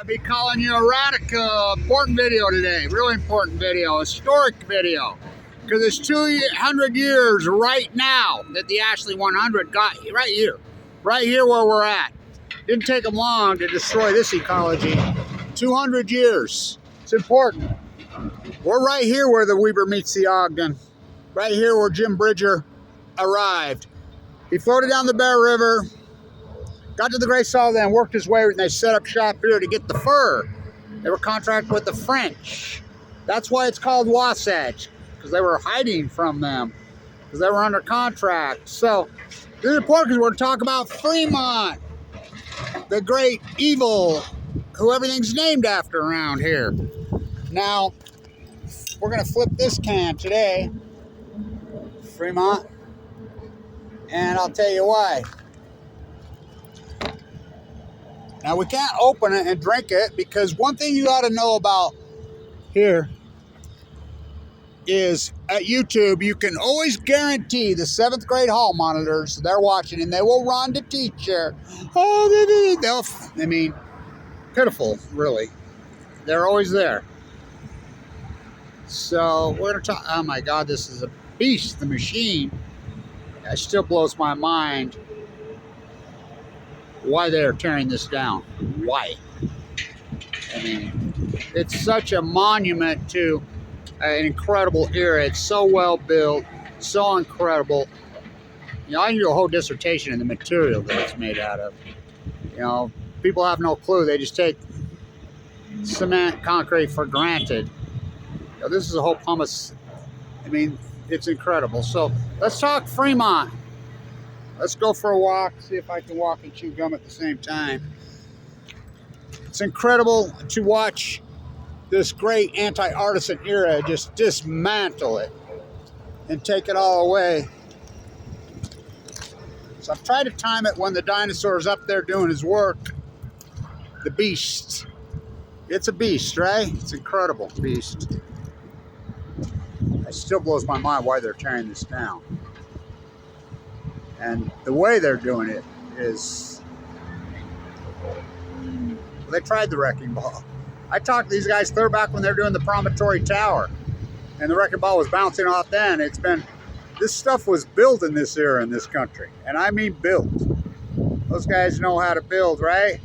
I'll be calling you a radical, important video today. Really important video, historic video. Because it's 200 years right now that the Ashley 100 got right here where we're at. Didn't take them long to destroy this ecology. 200 years. It's important. We're right here where the Weber meets the Ogden. Right here where Jim Bridger arrived. He floated down the Bear River, got to the Great Salt, then worked his way, and they set up shop here to get the fur. They were contracted with the French. That's why it's called Wasatch, because they were hiding from them, because they were under contract. So this is important because we're going to talk about Fremont, the great evil who everything's named after around here. Now, we're going to flip this can today, Fremont, and I'll tell you why. Now, we can't open it and drink it because one thing you got to know about here is at YouTube, you can always guarantee the 7th grade hall monitors, they're watching and they will run to teacher. Oh, I mean, pitiful, really. They're always there. So we're going to talk. Oh my God, this is a beast, the machine. It still blows my mind why they're tearing this down. Why? I mean, it's such a monument to an incredible era. It's so well built, so incredible. You know, I can do a whole dissertation on the material that it's made out of. You know, people have no clue. They just take cement, concrete for granted. You know, this is a whole pumice. I mean, it's incredible. So let's talk Fremont. Let's go for a walk, see if I can walk and chew gum at the same time. It's incredible to watch this great anti-artisan era just dismantle it and take it all away. So I've tried to time it when the dinosaur's up there doing his work. The beast. It's a beast, right? It's an incredible beast. It still blows my mind why they're tearing this down. And the way they're doing it is, they tried the wrecking ball. I talked to these guys clear back when they were doing the Promontory Tower, and the wrecking ball was bouncing off then. This stuff was built in this era in this country, and I mean built. Those guys know how to build, right?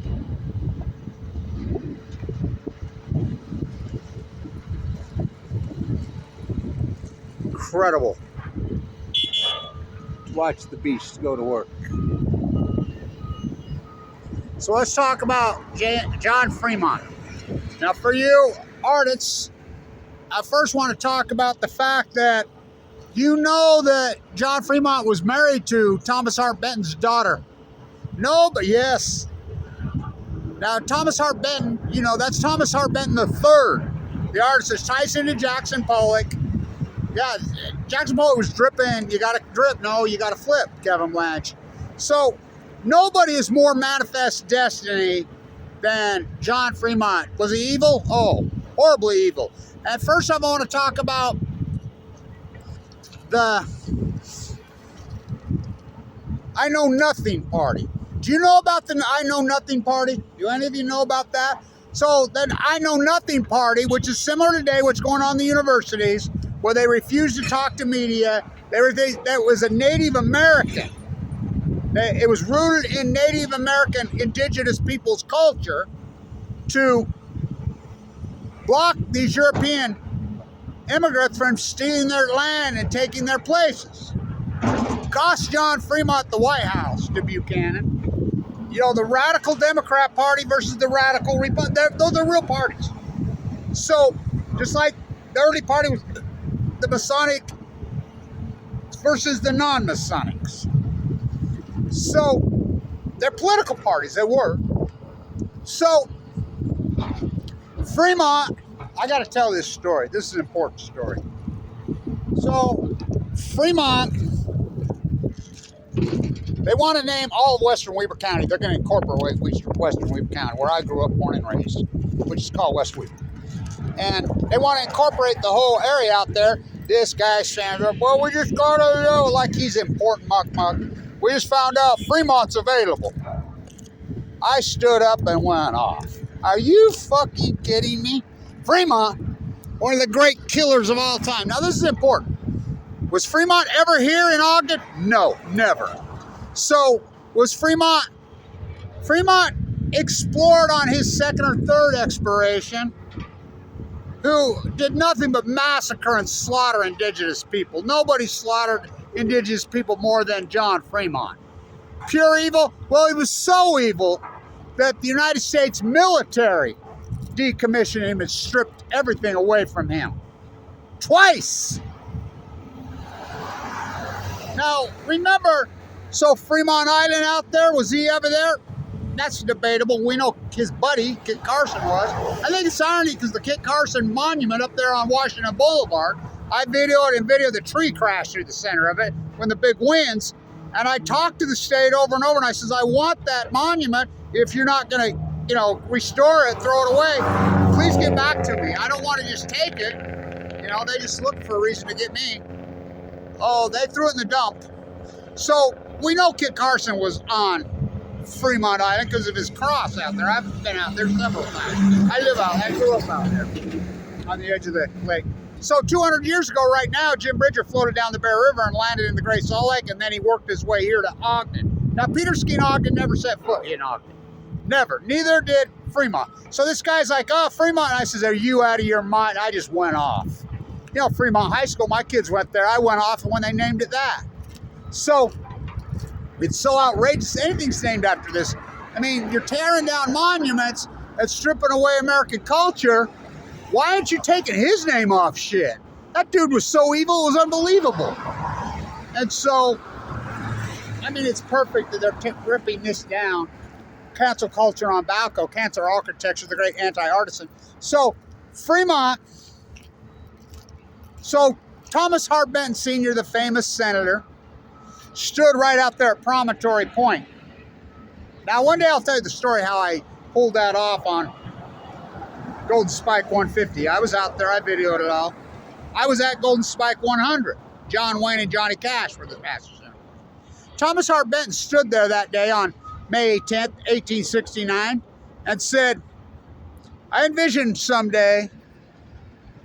Incredible. Watch the beast go to work. So let's talk about John Fremont. Now for you artists, I first want to talk about the fact that you know that John Fremont was married to Thomas Hart Benton's daughter. No, but yes. Now Thomas Hart Benton, you know, that's Thomas Hart Benton III. The artist is Tyson and Jackson Pollock. Yeah, Jackson Pollock was dripping. You got to drip. No, you got to flip, Kevin Blanche. So nobody is more manifest destiny than John Fremont. Was he evil? Oh, horribly evil. And first I want to talk about the I Know Nothing Party. Do you know about the I Know Nothing Party? Do any of you know about that? So the I Know Nothing Party, which is similar today, what's going on in the universities, where they refuse to talk to media. That was a Native American. It was rooted in Native American indigenous people's culture to block these European immigrants from stealing their land and taking their places. Cost John Fremont the White House to Buchanan. You know, the radical Democrat Party versus the radical Republican, those are real parties. So, just like the early party was the Masonic versus the non-Masonics. So, they're political parties, they were. So, Fremont, I got to tell this story. This is an important story. So, Fremont, they want to name all of Western Weber County. They're going to incorporate Western Weber County, where I grew up, born and raised, which is called West Weber. And they want to incorporate the whole area out there. This guy stands up, well, we just got to know, like he's important, muck. We just found out Fremont's available. I stood up and went off. Are you fucking kidding me? Fremont, one of the great killers of all time. Now, this is important. Was Fremont ever here in Ogden? No, never. So, was Fremont explored on his second or third exploration, who did nothing but massacre and slaughter indigenous people. Nobody slaughtered indigenous people more than John Fremont. Pure evil? Well, he was so evil that the United States military decommissioned him and stripped everything away from him. Twice! Now, remember, so Fremont Island out there, was he ever there? That's debatable. We know his buddy, Kit Carson, was. I think it's irony because the Kit Carson monument up there on Washington Boulevard, I videoed the tree crash through the center of it when the big winds, and I talked to the state over and over, and I says, I want that monument. If you're not going to, restore it, throw it away, please get back to me. I don't want to just take it. They just look for a reason to get me. Oh, they threw it in the dump. So we know Kit Carson was on Fremont Island because of his cross out there. I've been out there several times. I grew up out there on the edge of the lake. So 200 years ago right now, Jim Bridger floated down the Bear River and landed in the Great Salt Lake, and then he worked his way here to Ogden. Now, Peter Skeen Ogden never set foot in Ogden. Never. Neither did Fremont. So this guy's like, oh, Fremont. And I says, are you out of your mind? I just went off. Fremont High School, my kids went there. I went off when they named it that. So it's so outrageous. Anything's named after this. I mean, you're tearing down monuments and stripping away American culture. Why aren't you taking his name off shit? That dude was so evil, it was unbelievable. And so, I mean, it's perfect that they're ripping this down. Cancel culture on Balco, cancel architecture, the great anti-artisan. So, Fremont, Thomas Hart Benton Sr., the famous senator, stood right out there at Promontory Point. Now, one day I'll tell you the story how I pulled that off on Golden Spike 150. I was out there, I videoed it all. I was at Golden Spike 100. John Wayne and Johnny Cash were the pastors there. Thomas Hart Benton stood there that day on May 10th, 1869, and said, I envision someday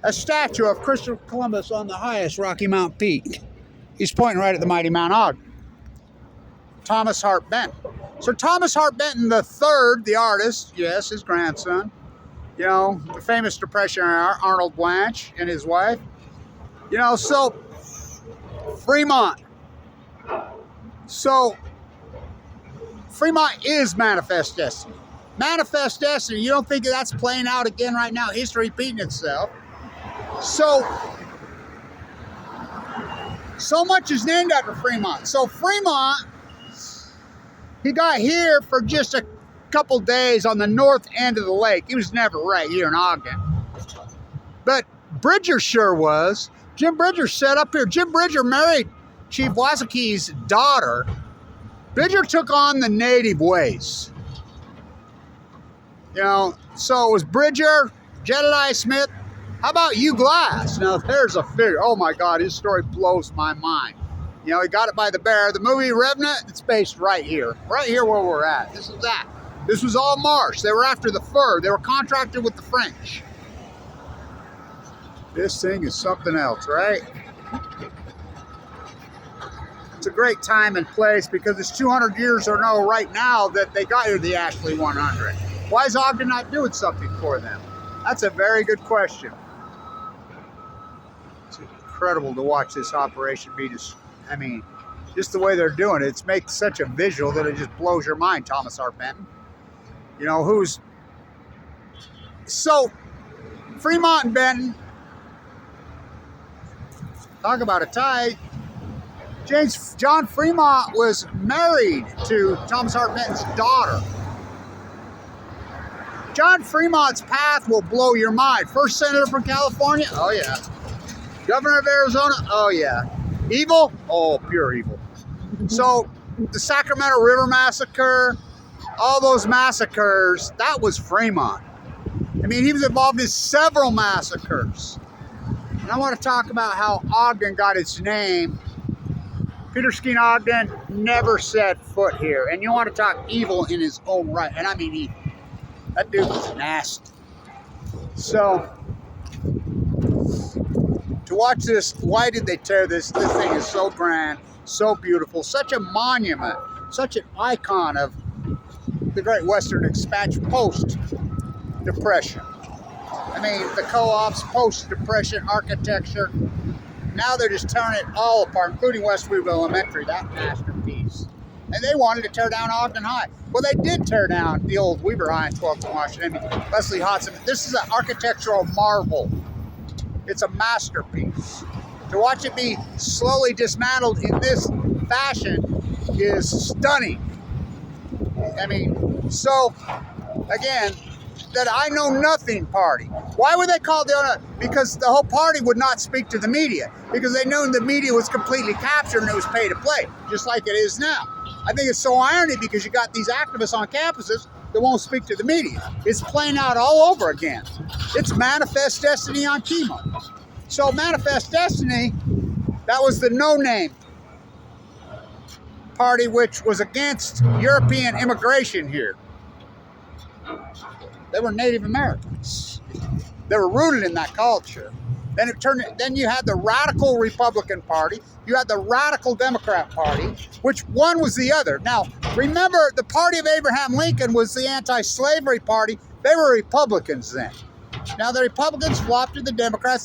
a statue of Christopher Columbus on the highest Rocky Mountain peak. He's pointing right at the mighty Mount Ogden. Thomas Hart Benton. So Thomas Hart Benton III, the artist, yes, his grandson, the famous Depression Arnold Blanche and his wife, so Fremont. So Fremont is manifest destiny. Manifest destiny, you don't think that's playing out again right now? History repeating itself. So much is named after Fremont. So Fremont, he got here for just a couple days on the north end of the lake. He was never right here in Ogden. But Bridger sure was. Jim Bridger set up here. Jim Bridger married Chief Wasaki's daughter. Bridger took on the native ways. So it was Bridger, Jedediah Smith. How about Hugh Glass? Now there's a figure. Oh my God, his story blows my mind. He got it by the bear. The movie Revenant, it's based right here where we're at. This is that. This was all marsh. They were after the fur. They were contracted with the French. This thing is something else, right? It's a great time and place because it's 200 years or no right now that they got here the Ashley 100. Why is Ogden not doing something for them? That's a very good question. It's incredible to watch this operation be just the way they're doing it. It makes such a visual that it just blows your mind, Thomas Hart Benton. So Fremont and Benton, talk about a tie. John Fremont was married to Thomas Hart Benton's daughter. John Fremont's path will blow your mind. First senator from California? Oh yeah. Governor of Arizona? Oh yeah. Evil? Oh, pure evil. So the Sacramento River Massacre, all those massacres, that was Fremont. He was involved in several massacres. And I want to talk about how Ogden got its name. Peter Skeen Ogden never set foot here. And you want to talk evil in his own right. And evil. That dude was nasty. So, to watch this, why did they tear this? This thing is so grand, so beautiful, such a monument, such an icon of the Great Western Expansion post-Depression. I mean, the co-ops, post-Depression architecture. Now they're just tearing it all apart, including West Weaver Elementary, that masterpiece. And they wanted to tear down Ogden High. Well, they did tear down the old Weaver High in 12th and Washington. Leslie Hodson. This is an architectural marvel. It's a masterpiece. To watch it be slowly dismantled in this fashion is stunning. I mean, so, again, that I Know Nothing party. Why would they call it the owner? Because the whole party would not speak to the media, because they knew the media was completely captured and it was pay to play, just like it is now. I think it's so irony because you got these activists on campuses that won't speak to the media. It's playing out all over again. It's Manifest Destiny on chemo. So Manifest Destiny, that was the no-name party which was against European immigration here. They were Native Americans. They were rooted in that culture. Then you had the radical Republican Party. You had the radical Democrat Party, which one was the other. Now, remember, the party of Abraham Lincoln was the anti-slavery party. They were Republicans then. Now, the Republicans flopped to the Democrats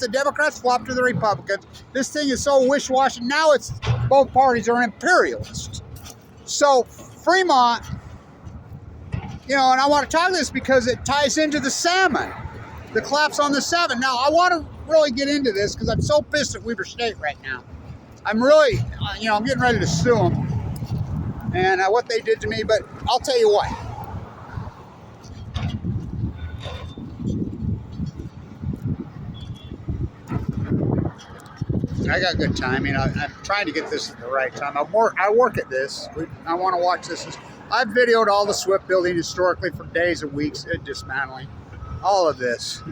flopped to the Republicans. This thing is so wish-washy. Now it's both parties are imperialist. So, Fremont, you know, and I want to talk this because it ties into the salmon, the collapse on the salmon. Now, I want to really get into this because I'm so pissed at Weber State right now. I'm really, you know, I'm getting ready to sue them and what they did to me, but I'll tell you what. I got good timing. I'm trying to get this at the right time. I work at this. I want to watch this. I've videoed all the SWIFT building historically for days and weeks, dismantling all of this.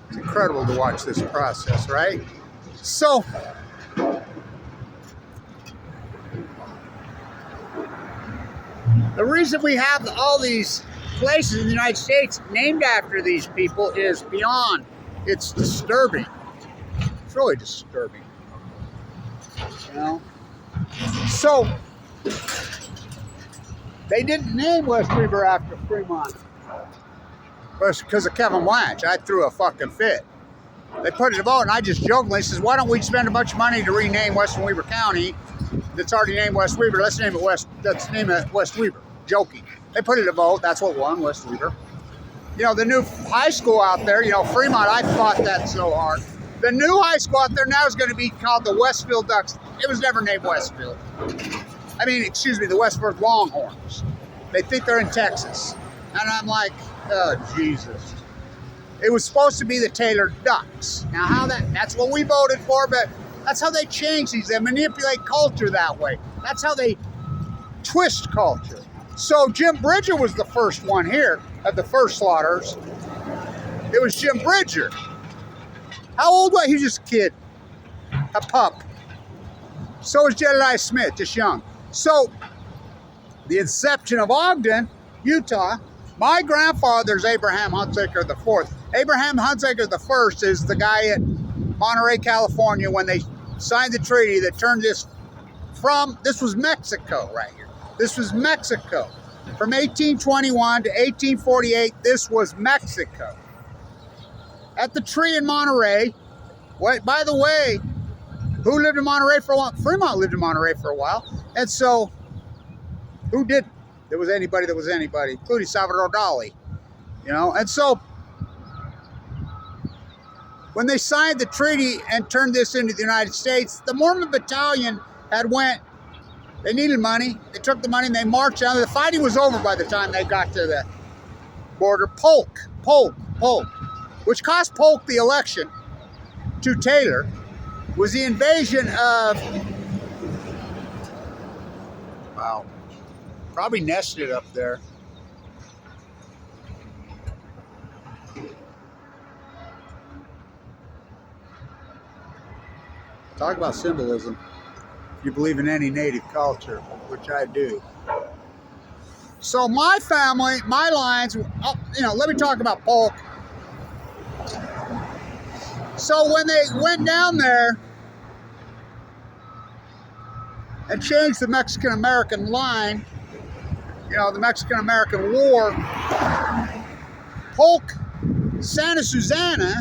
It's incredible to watch this process, right? So, the reason we have all these places in the United States named after these people is beyond. It's disturbing. It's really disturbing. You know? So, they didn't name West Weaver after Fremont. Because of Kevin Blanche. I threw a fucking fit. They put it in a vote, and I just jokingly says, why don't we spend a bunch of money to rename Western Weaver County that's already named West Weaver? Let's name it West Weaver. Joking. They put it in a vote. That's what won, West Weaver. You know, the new high school out there, you know, Fremont, I fought that so hard. The new high school out there now is going to be called the Westfield Ducks. It was never named Westfield. I mean, excuse me, the Westfield Longhorns. They think they're in Texas. And I'm like, oh, Jesus. It was supposed to be the Taylor Ducks. Now, that's what we voted for, but that's how they change these. They manipulate culture that way. That's how they twist culture. So Jim Bridger was the first one here at the first slaughters. It was Jim Bridger. How old was he? He was just a kid, a pup. So was Jedediah Smith, just young. So the inception of Ogden, Utah, my grandfather's Abraham Hunsaker IV. Abraham Hunsaker I is the guy at Monterey, California, when they signed the treaty that turned this was Mexico right here. This was Mexico. From 1821 to 1848, this was Mexico. At the tree in Monterey, by the way, who lived in Monterey for a while? Fremont lived in Monterey for a while. And so, who didn't? There was anybody that was anybody, including Salvador Dali. You know, and so, when they signed the treaty and turned this into the United States, the Mormon Battalion they needed money. They took the money and they marched down. The fighting was over by the time they got to the border. Polk, which cost Polk the election to Taylor, was the invasion of, wow, probably nested up there. Talk about symbolism. If you believe in any native culture, which I do. So my family, my lines, you know, let me talk about Polk. So when they went down there and changed the Mexican-American line, you know, the Mexican-American War, Polk, Santa Susana,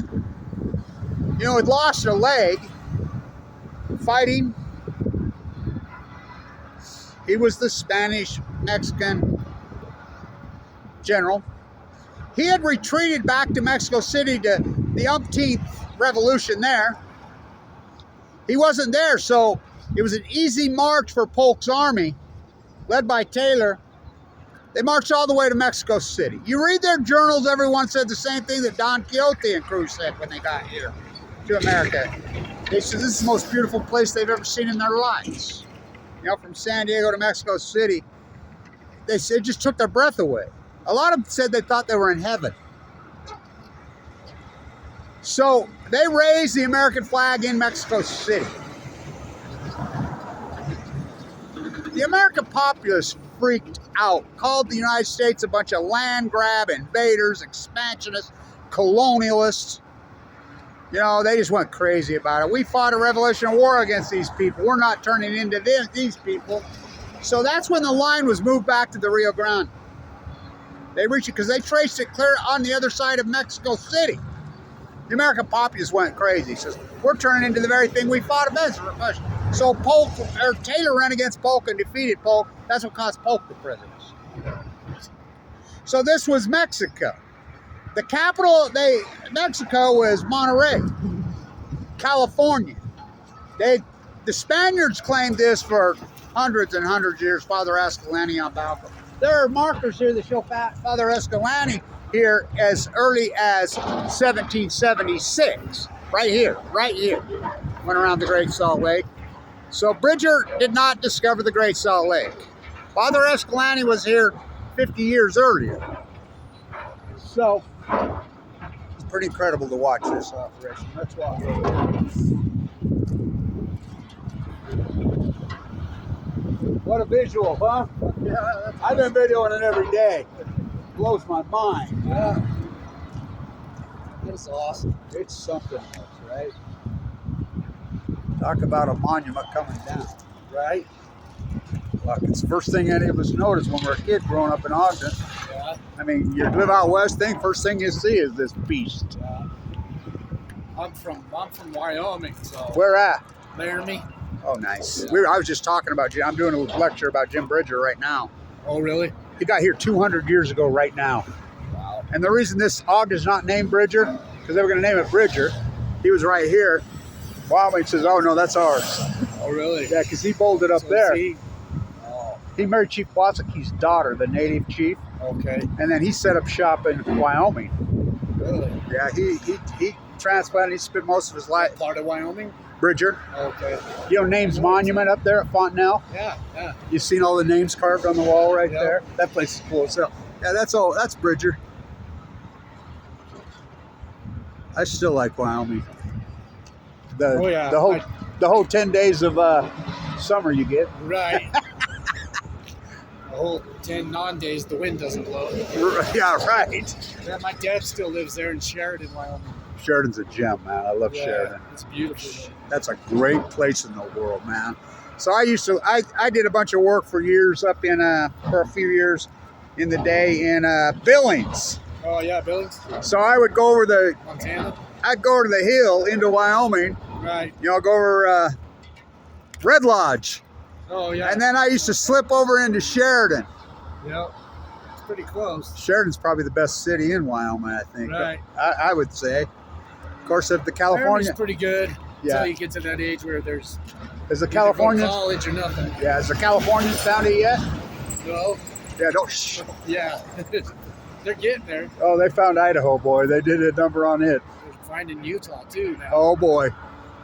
you know, had lost a leg fighting. He was the Spanish-Mexican general. He had retreated back to Mexico City to the umpteenth revolution there. He wasn't there, so it was an easy march for Polk's army, led by Taylor. They marched all the way to Mexico City. You read their journals, everyone said the same thing that Don Quixote and crew said when they got here to America. They said this is the most beautiful place they've ever seen in their lives. You know, from San Diego to Mexico City, they said it just took their breath away. A lot of them said they thought they were in heaven. So they raised the American flag in Mexico City. The American populace freaked out, called the United States a bunch of land grab invaders, expansionists, colonialists. You know, they just went crazy about it. We fought a Revolutionary War against these people. We're not turning into these people. So that's when the line was moved back to the Rio Grande. They reached it because they traced it clear on the other side of Mexico City. The American populace went crazy. Says, we're turning into the very thing we fought against. So Polk, or Taylor ran against Polk and defeated Polk. That's what cost Polk the presidency. So this was Mexico. The capital of Mexico was Monterrey, California. The Spaniards claimed this for hundreds and hundreds of years. Father Escalante on Balcom. There are markers here that show Father Escalante here as early as 1776. Right here. Went around the Great Salt Lake. So Bridger did not discover the Great Salt Lake. Father Escalante was here 50 years earlier. So it's pretty incredible to watch this operation. Let's walk over. What a visual, huh? Yeah, I've been videoing it every day. It blows my mind. Yeah. It's awesome. It's something else, right? Talk about a monument coming down, right? Look, it's the first thing any of us noticed when we were a kid growing up in Ogden. Yeah. I mean, you live out west, first thing you see is this beast. Yeah. I'm from Wyoming, so. Where at? Laramie. Oh, nice. Yeah. I was just talking about you. I'm doing a lecture about Jim Bridger right now. Oh, really? He got here 200 years ago right now. Wow. And the reason this Ogden's not named Bridger, because they were going to name it Bridger. He was right here. Wyoming says, oh, no, that's ours. Oh, really? Yeah, because he bolted up so there. Oh. He married Chief Wassake's daughter, the native chief. Okay. And then he set up shop in Wyoming. Really? Yeah, he transplanted. He spent most of his life. Part of Wyoming? Bridger. Okay. You know, Names Monument up there at Fontenelle? Yeah, yeah. You've seen all the names carved on the wall right there? That place is cool as hell. Yeah, that's Bridger. I still like Wyoming. The whole 10 days of summer you get. Right. The whole 10 non-days the wind doesn't blow. Yeah, right. Yeah, my dad still lives there in Sheridan, Wyoming. Sheridan's a gem, man. I love Sheridan. It's beautiful. That's a great place in the world, man. So I did a bunch of work for years up in, for a few years in the day in Billings. Oh, yeah, Billings. So I would go over Montana? I'd go to the hill into Wyoming. Right. You know, go over Red Lodge. Oh, yeah. And then I used to slip over into Sheridan. Yep. It's pretty close. Sheridan's probably the best city in Wyoming, I think. Right. I would say. Of course, if the California... Laramie's pretty good until you get to that age where there's... Is the Californians... college or nothing. Yeah, has the Californians found it yet? No. Yeah, don't... Yeah. They're getting there. Oh, they found Idaho, boy. They did a number on it. They're finding Utah, too, now. Oh, boy.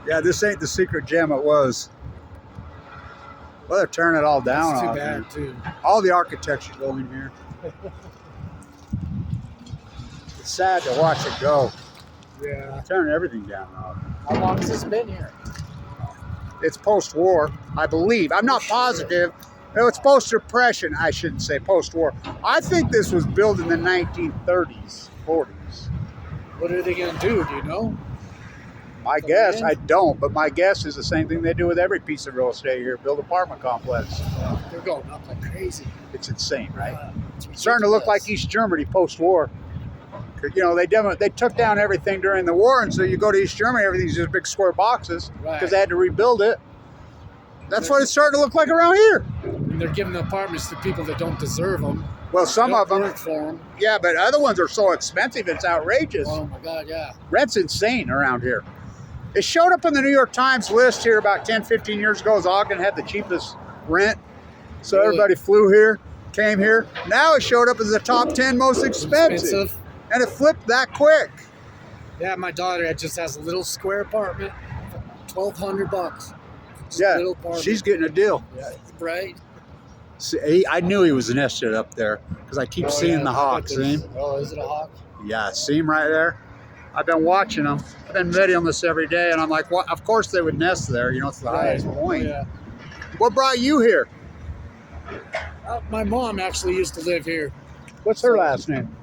Yeah, this ain't the secret gem it was. Well, they're tearing it all down. That's too bad, too. All the architecture going here. It's sad to watch it go. Yeah. They're tearing everything down. How long has this been here? It's post-war, I believe. I'm not positive, It's post-depression, I shouldn't say post-war. I think this was built in the 1930s, 40s. What are they going to do? Do you know? My guess, I don't, but my guess is the same thing they do with every piece of real estate here, build apartment complex. They're going up like crazy. It's insane, right? It's Starting to look like East Germany post-war. You know, they took down everything during the war, and so you go to East Germany, everything's just big square boxes because they had to rebuild it. That's what it's starting to look like around here. And they're giving apartments to people that don't deserve them. Well, some of them, work for them. Yeah, but other ones are so expensive, it's outrageous. Oh my God, yeah. Rent's insane around here. It showed up in the New York Times list here about 10, 15 years ago as Ogden had the cheapest rent. So everybody flew here, came here. Now it showed up as the top 10 most expensive. And it flipped that quick. Yeah, my daughter just has a little square apartment, $1,200. Yeah, she's getting a deal. Yeah, right. See, I knew he was nested up there because I keep seeing the hawk. See him? Oh, is it a hawk? Yeah, see him right there? I've been watching them. I've been videoing this every day, and I'm like, well, of course they would nest there. You know, it's the highest point. Yeah. What brought you here? My mom actually used to live here. What's her last name?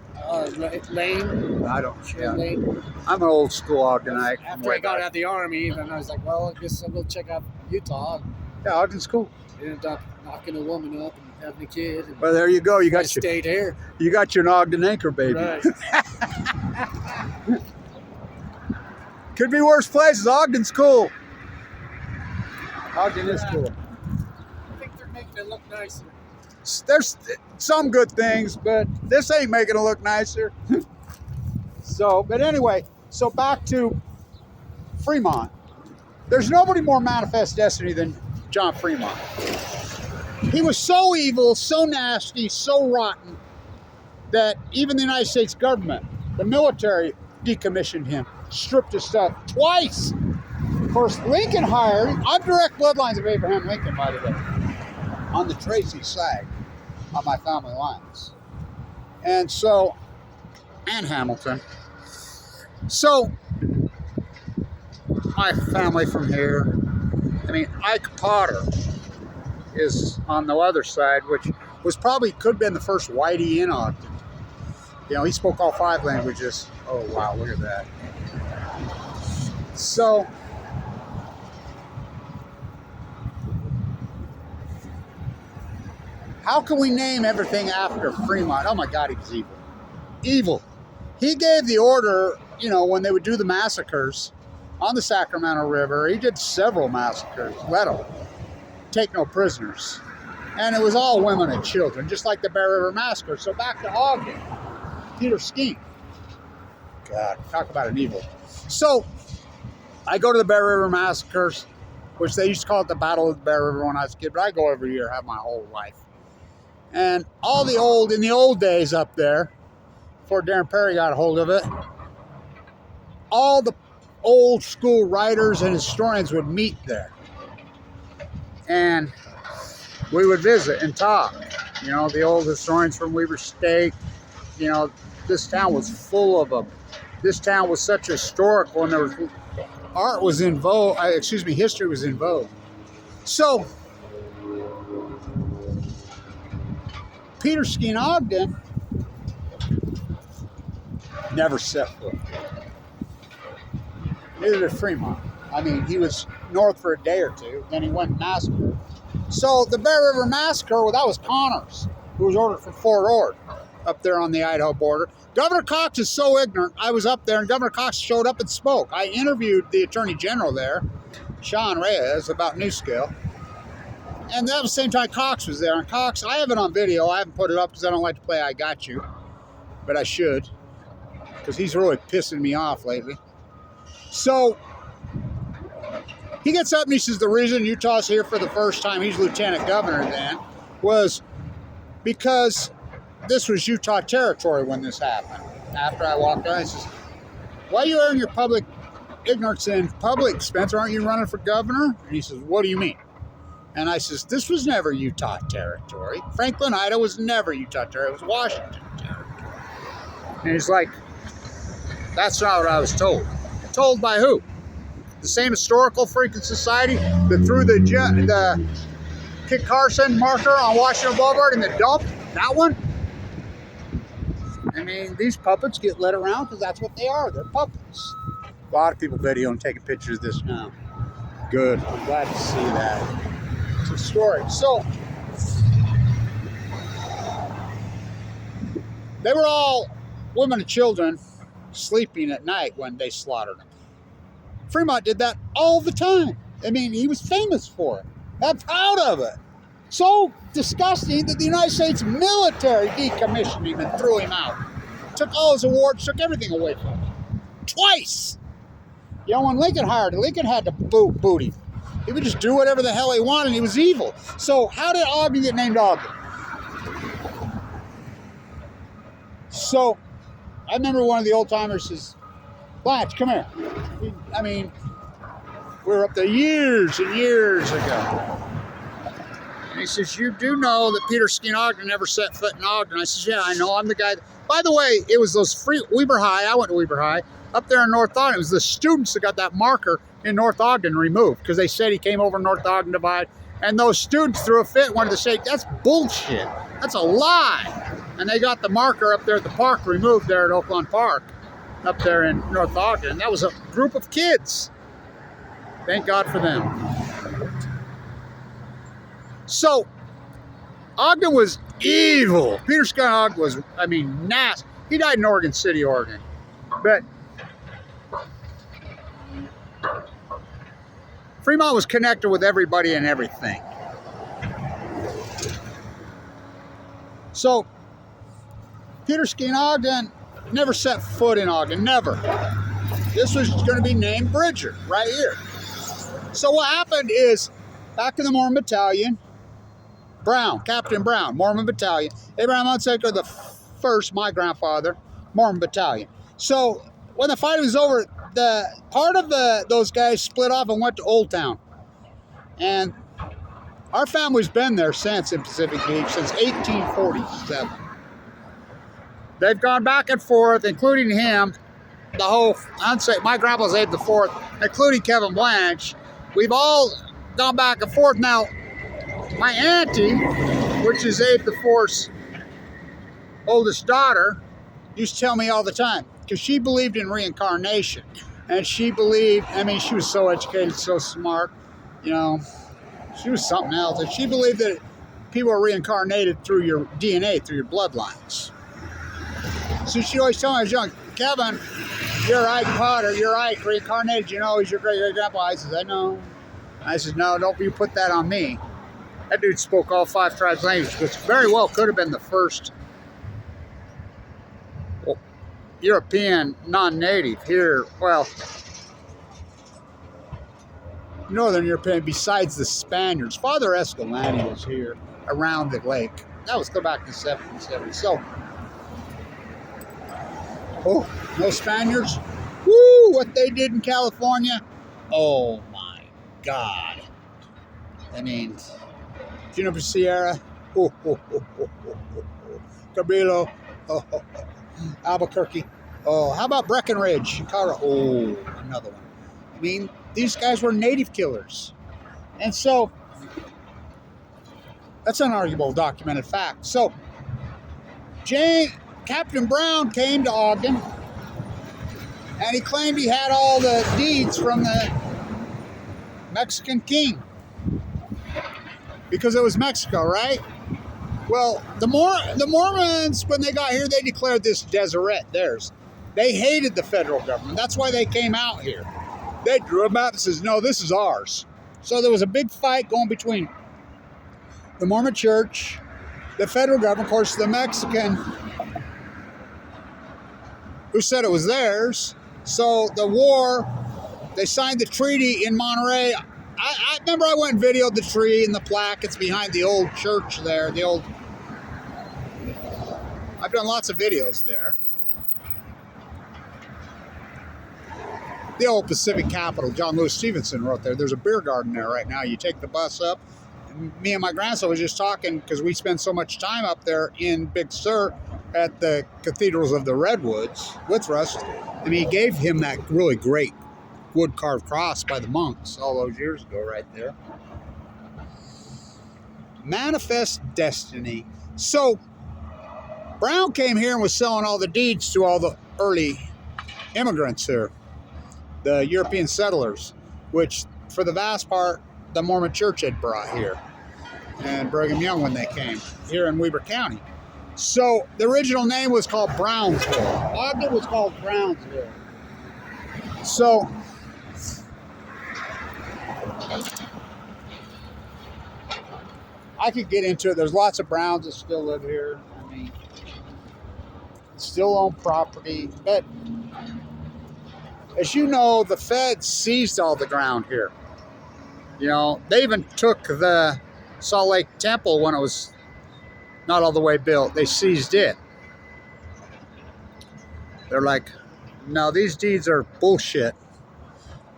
Lane. I don't. Yeah. Lane. I'm an old school Ogdenite. After I got out of the army, then I was like, well, I guess I'll go check out Utah. Yeah, Ogden's cool. Ended up knocking a woman up and having a kid. And well, there you go. You got your stayed here. You got your Ogden anchor, baby. Right. Could be worse places. Ogden's cool. Ogden is cool. I think they're making it look nicer. There's some good things, but this ain't making it look nicer. So, but anyway, so back to Fremont. There's nobody more manifest destiny than John Fremont. He was so evil, so nasty, so rotten that even the United States government, the military, decommissioned him, stripped his stuff twice. Of course, Lincoln hired him. I'm direct bloodlines of Abraham Lincoln, by the way, on the Tracy side on my family lines. And so, and Hamilton. So, my family from here, I mean, Ike Potter is on the other side, which was probably, could have been the first whitey in Ogden. You know, he spoke all 5 languages. Oh, wow, look at that. So, how can we name everything after Fremont? Oh my God, he was evil. Evil. He gave the order, you know, when they would do the massacres on the Sacramento River. He did several massacres, let them take no prisoners. And it was all women and children, just like the Bear River Massacre. So back to Ogden, Peter Skeen. God, talk about an evil. So I go to the Bear River Massacres, which they used to call it the Battle of the Bear River when I was a kid, but I go every year, have my whole life. And all the old, in the old days up there, before Darren Perry got a hold of it, all the old school writers and historians would meet there. And we would visit and talk. You know, the old historians from Weber State, you know, this town was full of them. This town was such a historic when there was, art was in vogue, history was in vogue. So, Peter Skeen Ogden never set foot. Neither did Fremont. I mean, he was north for a day or two, then he went and massacred. So the Bear River Massacre, well, that was Connors, who was ordered from Fort Ord up there on the Idaho border. Governor Cox is so ignorant. I was up there, and Governor Cox showed up and spoke. I interviewed the Attorney General there, Sean Reyes, about New Scale. And that was the same time Cox was there. And Cox, I have it on video. I haven't put it up because I don't like to play I Got You. But I should, because he's really pissing me off lately. So, he gets up and he says the reason Utah's here for the first time, he's lieutenant governor then, was because this was Utah territory when this happened. After I walked out, he says, why are you airing your public ignorance in public, Spencer? Aren't you running for governor? And he says, what do you mean? And I says, this was never Utah territory. Franklin, Idaho was never Utah territory. It was Washington territory. And he's like, that's not what I was told. Told by who? The same historical freaking society that threw the Kit Carson marker on Washington Boulevard in the dump. That one. I mean, these puppets get led around because that's what they are. They're puppets. A lot of people videoing and taking pictures of this now. Good. I'm glad to see that. It's a story. So, they were all women and children sleeping at night when they slaughtered them. Fremont did that all the time. I mean, he was famous for it. I'm proud of it. So disgusting that the United States military decommissioned him and threw him out. Took all his awards, took everything away from him. Twice. You know, when Lincoln hired him, Lincoln had to boot him. He would just do whatever the hell he wanted. He was evil. So how did Ogden get named Ogden? So I remember one of the old timers says, Blanche, come here. I mean, we were up there years and years ago. And he says, you do know that Peter Skeen Ogden never set foot in Ogden. I says, yeah, I know. I'm the guy. By the way, it was those Weber High. I went to Weber High. Up there in North Ogden. It was the students that got that marker in North Ogden removed because they said he came over North Ogden Divide. And those students threw a fit, wanted to say, that's bullshit. That's a lie. And they got the marker up there at the park removed there at Oakland Park, up there in North Ogden. That was a group of kids. Thank God for them. So, Ogden was evil. Peter Skeen Ogden was, I mean, nasty. He died in Oregon City, Oregon. But Fremont was connected with everybody and everything. So, Peter Skeen Ogden never set foot in Ogden, never. This was going to be named Bridger, right here. So what happened is, back in the Mormon Battalion, Brown, Captain Brown, Mormon Battalion, Abraham Hunsaker the first, my grandfather, Mormon Battalion. So when the fight was over, the part of those guys split off and went to Old Town. And our family's been there since in Pacific Beach, since 1847. They've gone back and forth, including him, the whole, my grandpa's Abe the Fourth, including Kevin Blanche. We've all gone back and forth. Now, my auntie, which is Abe the Fourth's oldest daughter, used to tell me all the time, because she believed in reincarnation. And she believed, I mean, she was so educated, so smart, you know, she was something else. And she believed that people are reincarnated through your DNA, through your bloodlines. So she always told me, I was young, Kevin, you're Ike Potter, you're Ike reincarnated, you know, he's your great-great-grandpa. I said, I know. I said, no, don't you put that on me. That dude spoke all 5 tribes languages, which very well could have been the first European non-native here. Well, Northern European, besides the Spaniards. Father Escalante was here around the lake. That was go back to 1770. So, oh, no Spaniards? Woo, what they did in California. Oh my God. I mean, Juniper Sierra. Oh, oh, oh, oh, oh, oh. Cabrillo. Oh, oh, oh. Albuquerque. Oh, how about Breckenridge, Chicago? Oh, another one. I mean, these guys were native killers. And so, that's an unarguable documented fact. So, Captain Brown came to Ogden, and he claimed he had all the deeds from the Mexican king. Because it was Mexico, right? Well, the Mormons, when they got here, they declared this Deseret theirs. They hated the federal government. That's why they came out here. They drew a map and says, no, this is ours. So there was a big fight going between the Mormon church, the federal government, of course, the Mexican, who said it was theirs. So the war, they signed the treaty in Monterey. I remember I went and videoed the tree and the plaque. It's behind the old church there, I've done lots of videos there. The old Pacific Capitol, John Lewis Stevenson wrote there. There's a beer garden there right now. You take the bus up. Me and my grandson was just talking because we spend so much time up there in Big Sur at the cathedrals of the Redwoods with Russ. And he gave him that really great wood-carved cross by the monks all those years ago right there. Manifest Destiny. So, Brown came here and was selling all the deeds to all the early immigrants here, the European settlers, which for the vast part, the Mormon Church had brought here, and Brigham Young when they came here in Weber County. So the original name was called Brownsville. Ogden was called Brownsville. So I could get into it. There's lots of Browns that still live here. I mean, still own property. But as you know, the feds seized all the ground here. You know, they even took the Salt Lake Temple when it was not all the way built. They seized it. They're like, no, these deeds are bullshit.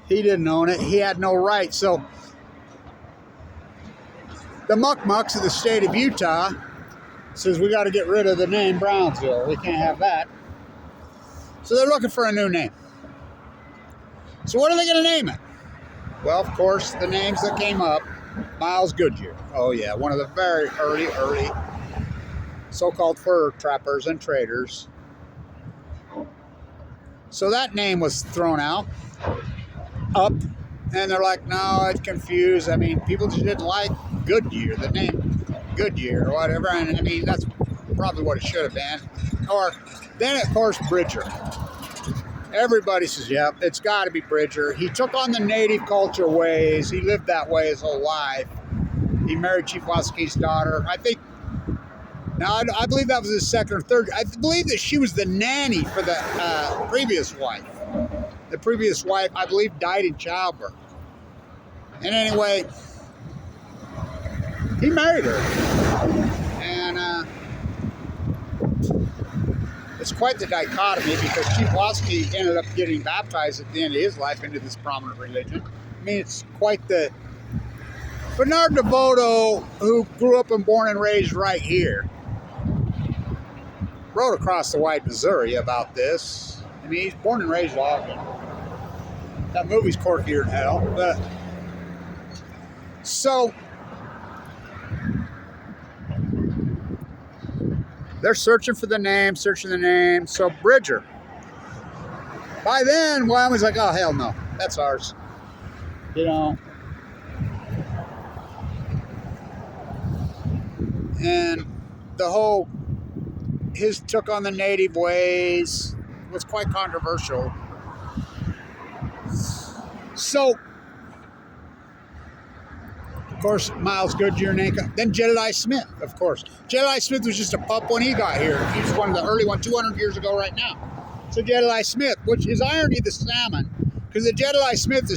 He didn't own it. He had no right. So the muckmucks of the state of Utah says we got to get rid of the name Brownsville. We can't have that. So they're looking for a new name. So what are they going to name it? Well, of course, the names that came up, Miles Goodyear. Oh yeah, one of the very early so-called fur trappers and traders. So that name was thrown up, and they're like, no, it's confused. I mean, people just didn't like Goodyear, the name Goodyear or whatever. And I mean, that's probably what it should have been. Or then, of course, Bridger. Everybody says, yep, it's got to be Bridger. He took on the native culture ways. He lived that way his whole life. He married Chief Waski's daughter. I think, now I believe that was his second or third. I believe that she was the nanny for the previous wife. The previous wife, I believe, died in childbirth. And anyway, he married her. And it's quite the dichotomy because Chief Waski ended up getting baptized at the end of his life into this prominent religion. I mean, it's quite the... Bernard DeVoto, who grew up and born and raised right here, wrote across the wide Missouri about this. I mean, he's born and raised in Ogden. That movie's quirkier than hell, but... So... they're searching for the name, So Bridger. By then, Wyoming's like, oh, hell no. That's ours. You know. And the whole, his took on the native ways was quite controversial. So, of course, Miles Goodyear, then Jedediah Smith, of course. Jedediah Smith was just a pup when he got here. He was one of the early ones, 200 years ago right now. So Jedediah Smith, which is irony of the salmon, because the Jedediah Smith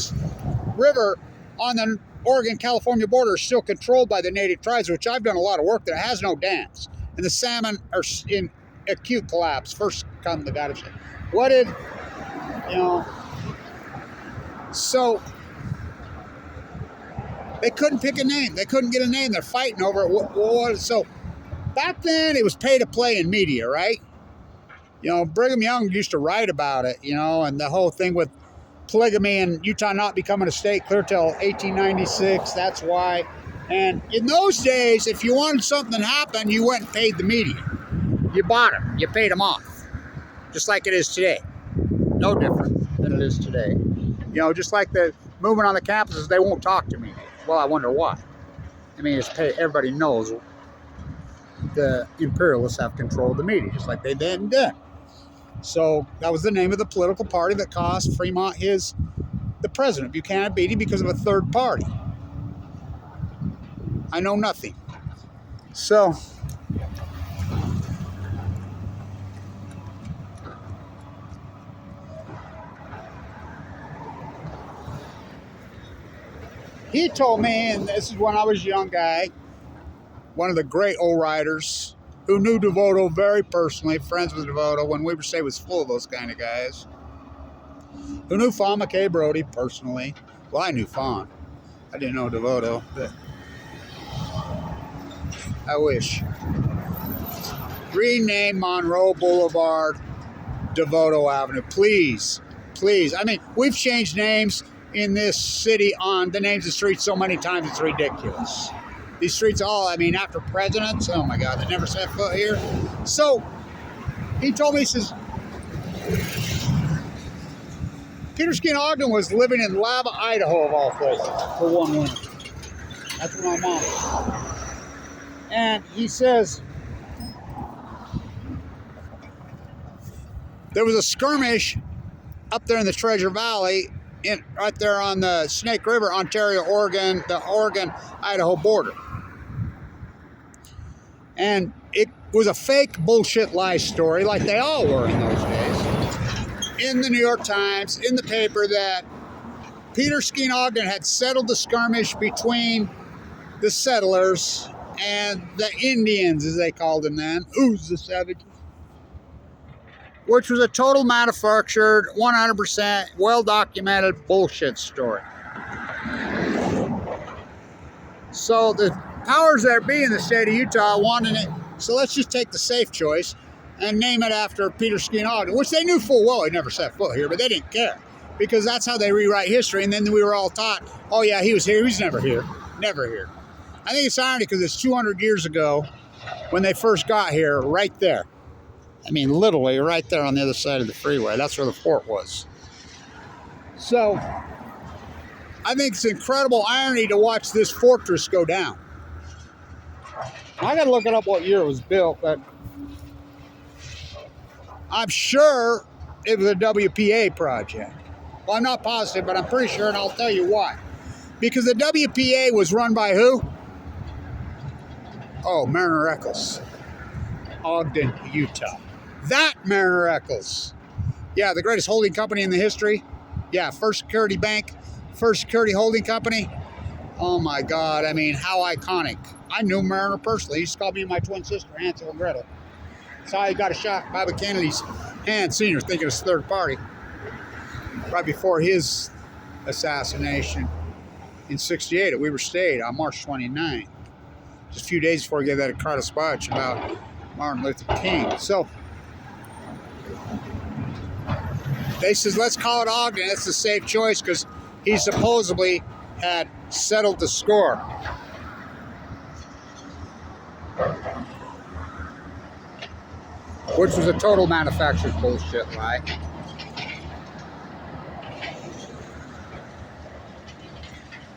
river on the Oregon-California border is still controlled by the native tribes, which I've done a lot of work there. It has no dams. And the salmon are in acute collapse. First come the goddess. What did, you know, so... they couldn't pick a name. They couldn't get a name. They're fighting over it. So back then, it was pay to play in media, right? You know, Brigham Young used to write about it, you know, and the whole thing with polygamy and Utah not becoming a state clear till 1896. That's why. And in those days, if you wanted something to happen, you went and paid the media. You bought them. You paid them off. Just like it is today. No different than it is today. You know, just like the movement on the campuses, they won't talk to me. Well, I wonder why. I mean, everybody knows the imperialists have control of the media, just like they then did. So that was the name of the political party that cost Fremont the president. Buchanan beat him because of a third party. I know nothing. So he told me, and this is when I was a young guy, one of the great old writers who knew DeVoto very personally, friends with DeVoto, when Weber State was full of those kind of guys, who knew Fawn McKay Brody personally. Well, I knew Fawn. I didn't know DeVoto, but I wish. Rename Monroe Boulevard DeVoto Avenue, please. Please. I mean, we've changed names in this city on the names of streets so many times it's ridiculous. These streets all, I mean, after presidents, oh my God, they never set foot here. So he told me, he says, Peter Skeen Ogden was living in Lava, Idaho, of all places, for one winter. That's where my mom was. And he says, there was a skirmish up there in the Treasure Valley, right there on the Snake River, Ontario, Oregon, the Oregon-Idaho border. And it was a fake bullshit lie story, like they all were in those days, in the New York Times, in the paper, that Peter Skeen Ogden had settled the skirmish between the settlers and the Indians, as they called them then. Ooze the savages. Which was a total manufactured, 100% well-documented bullshit story. So the powers that be in the state of Utah wanted it, so let's just take the safe choice and name it after Peter Skeen Ogden, which they knew full well he never set foot here, but they didn't care, because that's how they rewrite history. And then we were all taught, oh yeah, he was here, he's never here, never here. I think it's ironic because it's 200 years ago when they first got here, right there. I mean, literally right there on the other side of the freeway. That's where the fort was. So I think it's incredible irony to watch this fortress go down. I got to look it up what year it was built, but I'm sure it was a WPA project. Well, I'm not positive, but I'm pretty sure, and I'll tell you why. Because the WPA was run by who? Oh, Mariner Eccles. Ogden, Utah. That Mariner Eccles. Yeah, the greatest holding company in the history. Yeah, First Security Bank, First Security Holding Company. Oh my God, I mean, how iconic. I knew Mariner personally. He used to call me my twin sister, Hansel and Gretel. That's how he got a shot by Bobby Kennedy's hand, senior, thinking it's third party. Right before his assassination in '68 at Weber State on March 29th. Just a few days before he gave that incredible speech about Martin Luther King. So they says, let's call it Ogden. That's the safe choice because he supposedly had settled the score. Which was a total manufactured bullshit lie.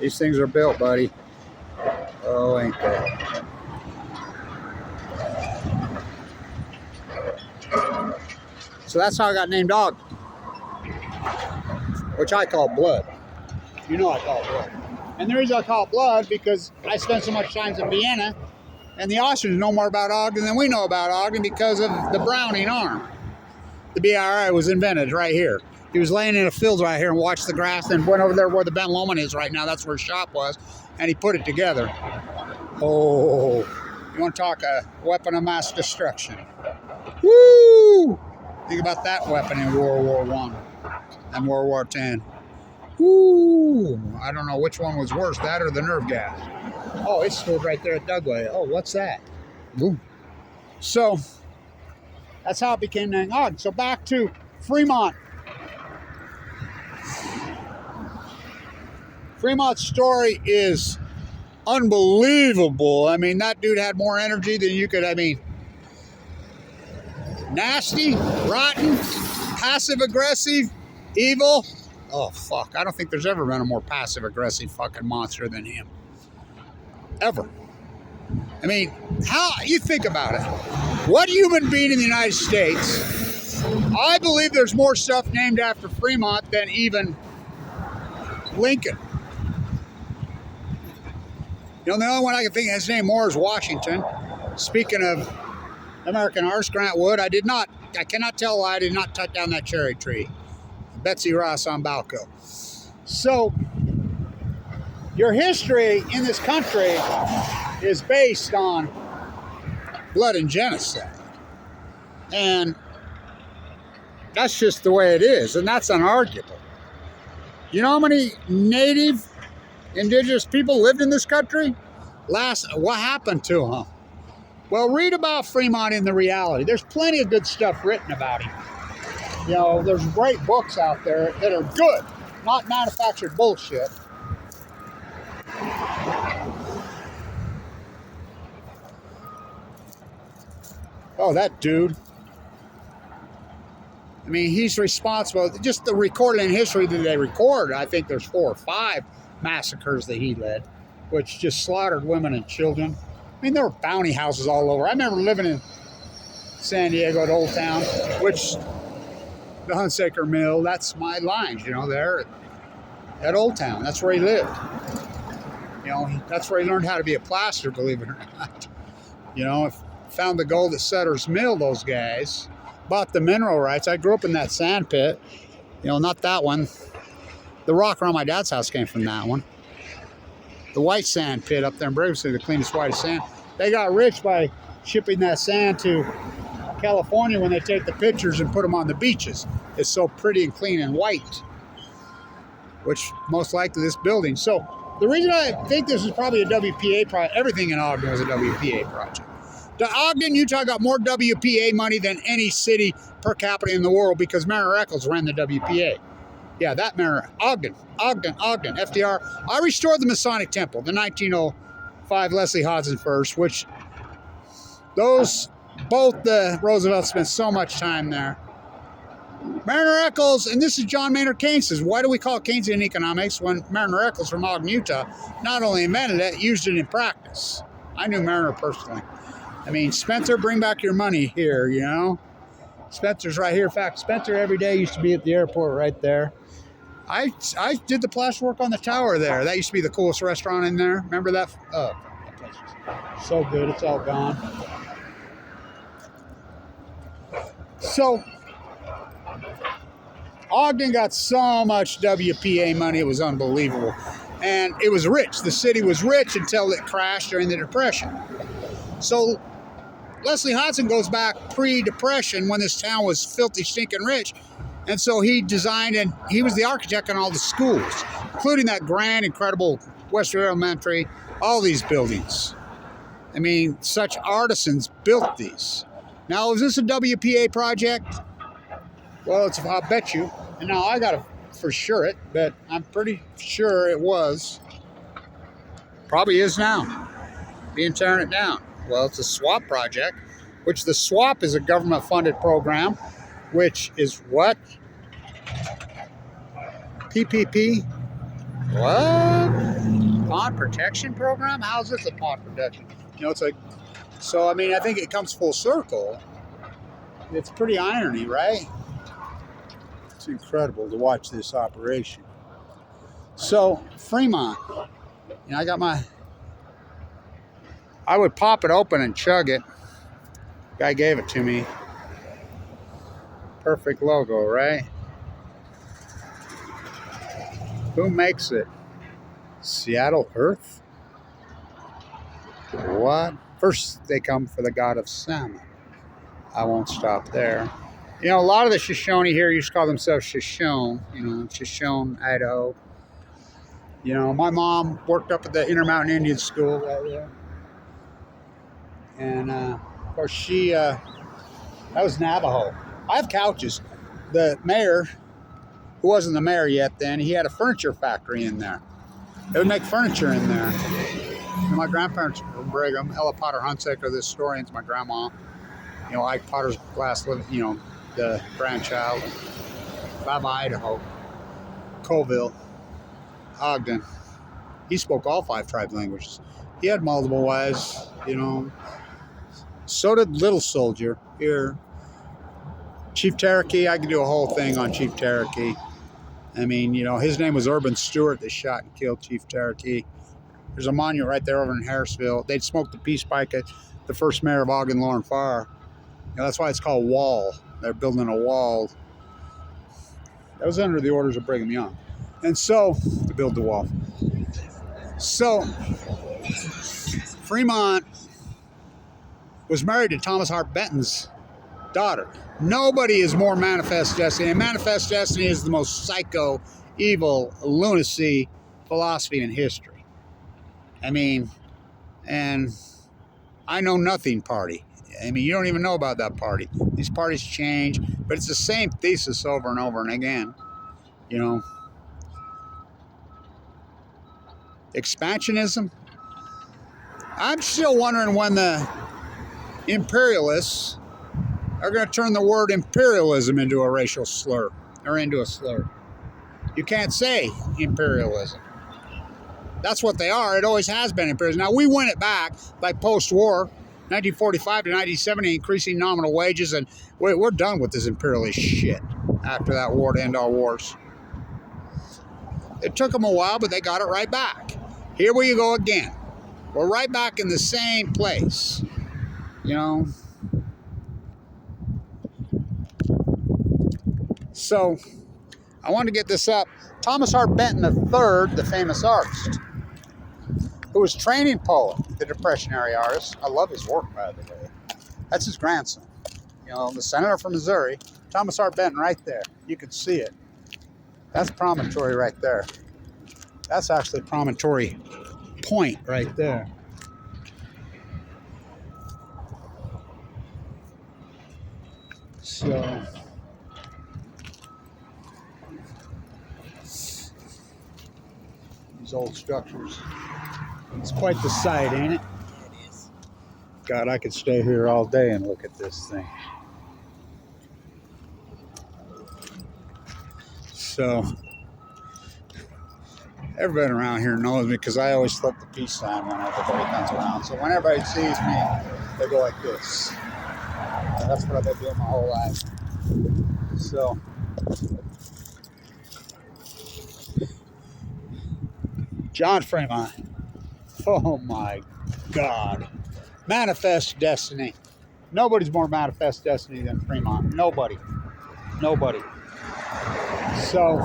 These things are built, buddy. Oh, ain't they? So that's how I got named Ogden, which I call blood. You know I call it blood. And the reason I call it blood because I spent so much time in Vienna, and the Austrians know more about Ogden than we know about Ogden because of the Browning arm. The BRI was invented right here. He was laying in a field right here and watched the grass and went over there where the Ben Lomond is right now. That's where his shop was. And he put it together. Oh, you want to talk a weapon of mass destruction. Woo! Think about that weapon in World War I and World War X. Woo! I don't know which one was worse, that or the nerve gas. Oh, it's stored right there at Dugway. Oh, what's that? Boom. So, that's how it became named Ogden. So back to Fremont. Fremont's story is unbelievable. I mean, that dude had more energy than you could, I mean, nasty, rotten, passive-aggressive, evil. Oh, fuck. I don't think there's ever been a more passive-aggressive fucking monster than him. Ever. I mean, how, you think about it. What human being in the United States, I believe there's more stuff named after Fremont than even Lincoln. You know, the only one I can think of his name more is Washington. Speaking of American arse, Grant Wood, I cannot tell a lie, I did not touch down that cherry tree. Betsy Ross on Balco. So, your history in this country is based on blood and genocide. And that's just the way it is, and that's unarguable. You know how many native, indigenous people lived in this country? What happened to them? Well, read about Fremont in The Reality. There's plenty of good stuff written about him. You know, there's great books out there that are good, not manufactured bullshit. Oh, that dude. I mean, he's responsible. Just the recording history that they record, I think there's 4 or 5 massacres that he led, which just slaughtered women and children. I mean, there were bounty houses all over. I remember living in San Diego at Old Town, which the Hunsaker Mill, that's my lines, you know, there at Old Town. That's where he lived. You know, that's where he learned how to be a plasterer, believe it or not. You know, found the gold at Sutter's Mill, those guys. Bought the mineral rights. I grew up in that sand pit. You know, not that one. The rock around my dad's house came from that one. The white sand pit up there in Braveston, the cleanest, whitest sand. They got rich by shipping that sand to California when they take the pictures and put them on the beaches. It's so pretty and clean and white, which most likely this building. So the reason I think this is probably a WPA project, everything in Ogden was a WPA project. Ogden, Utah got more WPA money than any city per capita in the world because Mayor Eccles ran the WPA. Yeah, that Mayor, Ogden, FDR. I restored the Masonic Temple, the 1905 Leslie Hodgson first, which both the Roosevelts spent so much time there. Mariner Eccles, and this is John Maynard Keynes says, why do we call it Keynesian economics when Mariner Eccles from Ogden, Utah, not only invented it, used it in practice? I knew Mariner personally. I mean, Spencer, bring back your money here, you know? Spencer's right here. In fact, Spencer every day used to be at the airport right there. I did the plaster work on the tower there. That used to be the coolest restaurant in there. Remember that? Oh, that place was so good. It's all gone. So, Ogden got so much WPA money, it was unbelievable. And it was rich. The city was rich until it crashed during the Depression. So, Leslie Hodgson goes back pre-Depression when this town was filthy, stinking rich. And so he designed, and he was the architect on all the schools, including that grand, incredible Western Elementary, all these buildings. I mean, such artisans built these. Now, is this a WPA project? Well, I'll bet you. And now I got to for sure it, but I'm pretty sure it was. Probably is now. Being tearing it down. Well, it's a SWAP project, which the SWAP is a government-funded program, which is what? PPP? What? Pond protection program? How's this a pond protection? You know, it's like, so I mean, I think it comes full circle. It's pretty irony, right? It's incredible to watch this operation. So, Fremont, you know, I would pop it open and chug it. Guy gave it to me. Perfect logo, right? Who makes it? Seattle Earth? What? First they come for the god of salmon. I won't stop there. You know, a lot of the Shoshone here used to call themselves Shoshone. You know, Shoshone, Idaho. You know, my mom worked up at the Intermountain Indian School right there. And, of course, that was Navajo. I have couches. The mayor, who wasn't the mayor yet then, he had a furniture factory in there. They would make furniture in there. And my grandparents were from Brigham. Ella Potter Hunsaker, the historian's my grandma. You know, Ike Potter's last living, you know, the grandchild. Baba, Idaho. Colville. Ogden. He spoke all 5 tribe languages. He had multiple wives, you know. So did Little Soldier here. Chief Cherokee, I could do a whole thing on Chief Cherokee. I mean, you know, his name was Urban Stewart. They shot and killed Chief Cherokee. There's a monument right there over in Harrisville. They'd smoked the peace pipe at the first mayor of Ogden, Lauren Farr. You know, that's why it's called Wall. They're building a wall. That was under the orders of Brigham Young. And so, to build the wall. So, Fremont was married to Thomas Hart Benton's daughter. Nobody is more Manifest Destiny. And Manifest Destiny is the most psycho, evil, lunacy philosophy in history. I mean, and I know nothing party. I mean, you don't even know about that party. These parties change, but it's the same thesis over and over and again. You know, expansionism. I'm still wondering when the imperialists They're going to turn the word imperialism into a racial slur, or into a slur. You can't say imperialism. That's what they are. It always has been imperialism. Now, we win it back by post-war, 1945 to 1970, increasing nominal wages, and we're done with this imperialist shit after that war to end all wars. It took them a while, but they got it right back. Here we go again. We're right back in the same place, you know. So, I wanted to get this up. Thomas Hart Benton III, the famous artist, who was training Poet, the Depressionary artist. I love his work, by the way. That's his grandson. You know, the senator from Missouri, Thomas Hart Benton, right there. You can see it. That's Promontory right there. That's actually Promontory Point right there. So, these old structures. It's quite the sight, ain't it? It is. God, I could stay here all day and look at this thing. So, everybody around here knows me because I always flip the peace sign when everybody comes around. So when everybody sees me, they go like this. And that's what I've been doing my whole life. So, John Fremont. Oh my God. Manifest destiny. Nobody's more manifest destiny than Fremont. Nobody. Nobody. So,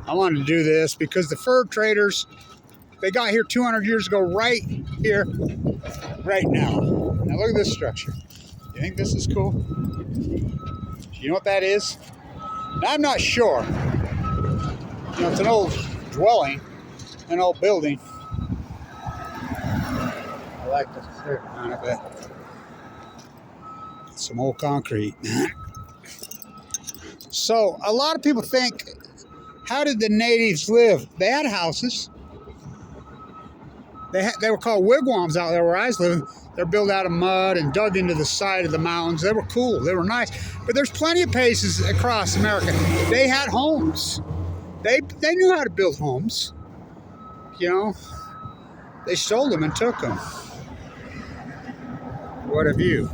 I wanted to do this because the fur traders, they got here 200 years ago, right here, right now. Now look at this structure. You think this is cool? Do you know what that is? Now, I'm not sure. You know, it's an old dwelling, an old building. I like the shirt on it, but some old concrete. So, a lot of people think, how did the natives live? They had houses. They were called wigwams out there where I was living. They're built out of mud and dug into the side of the mountains. They were cool. They were nice. But there's plenty of places across America. They had homes. They knew how to build homes. You know, they sold them and took them. What have you?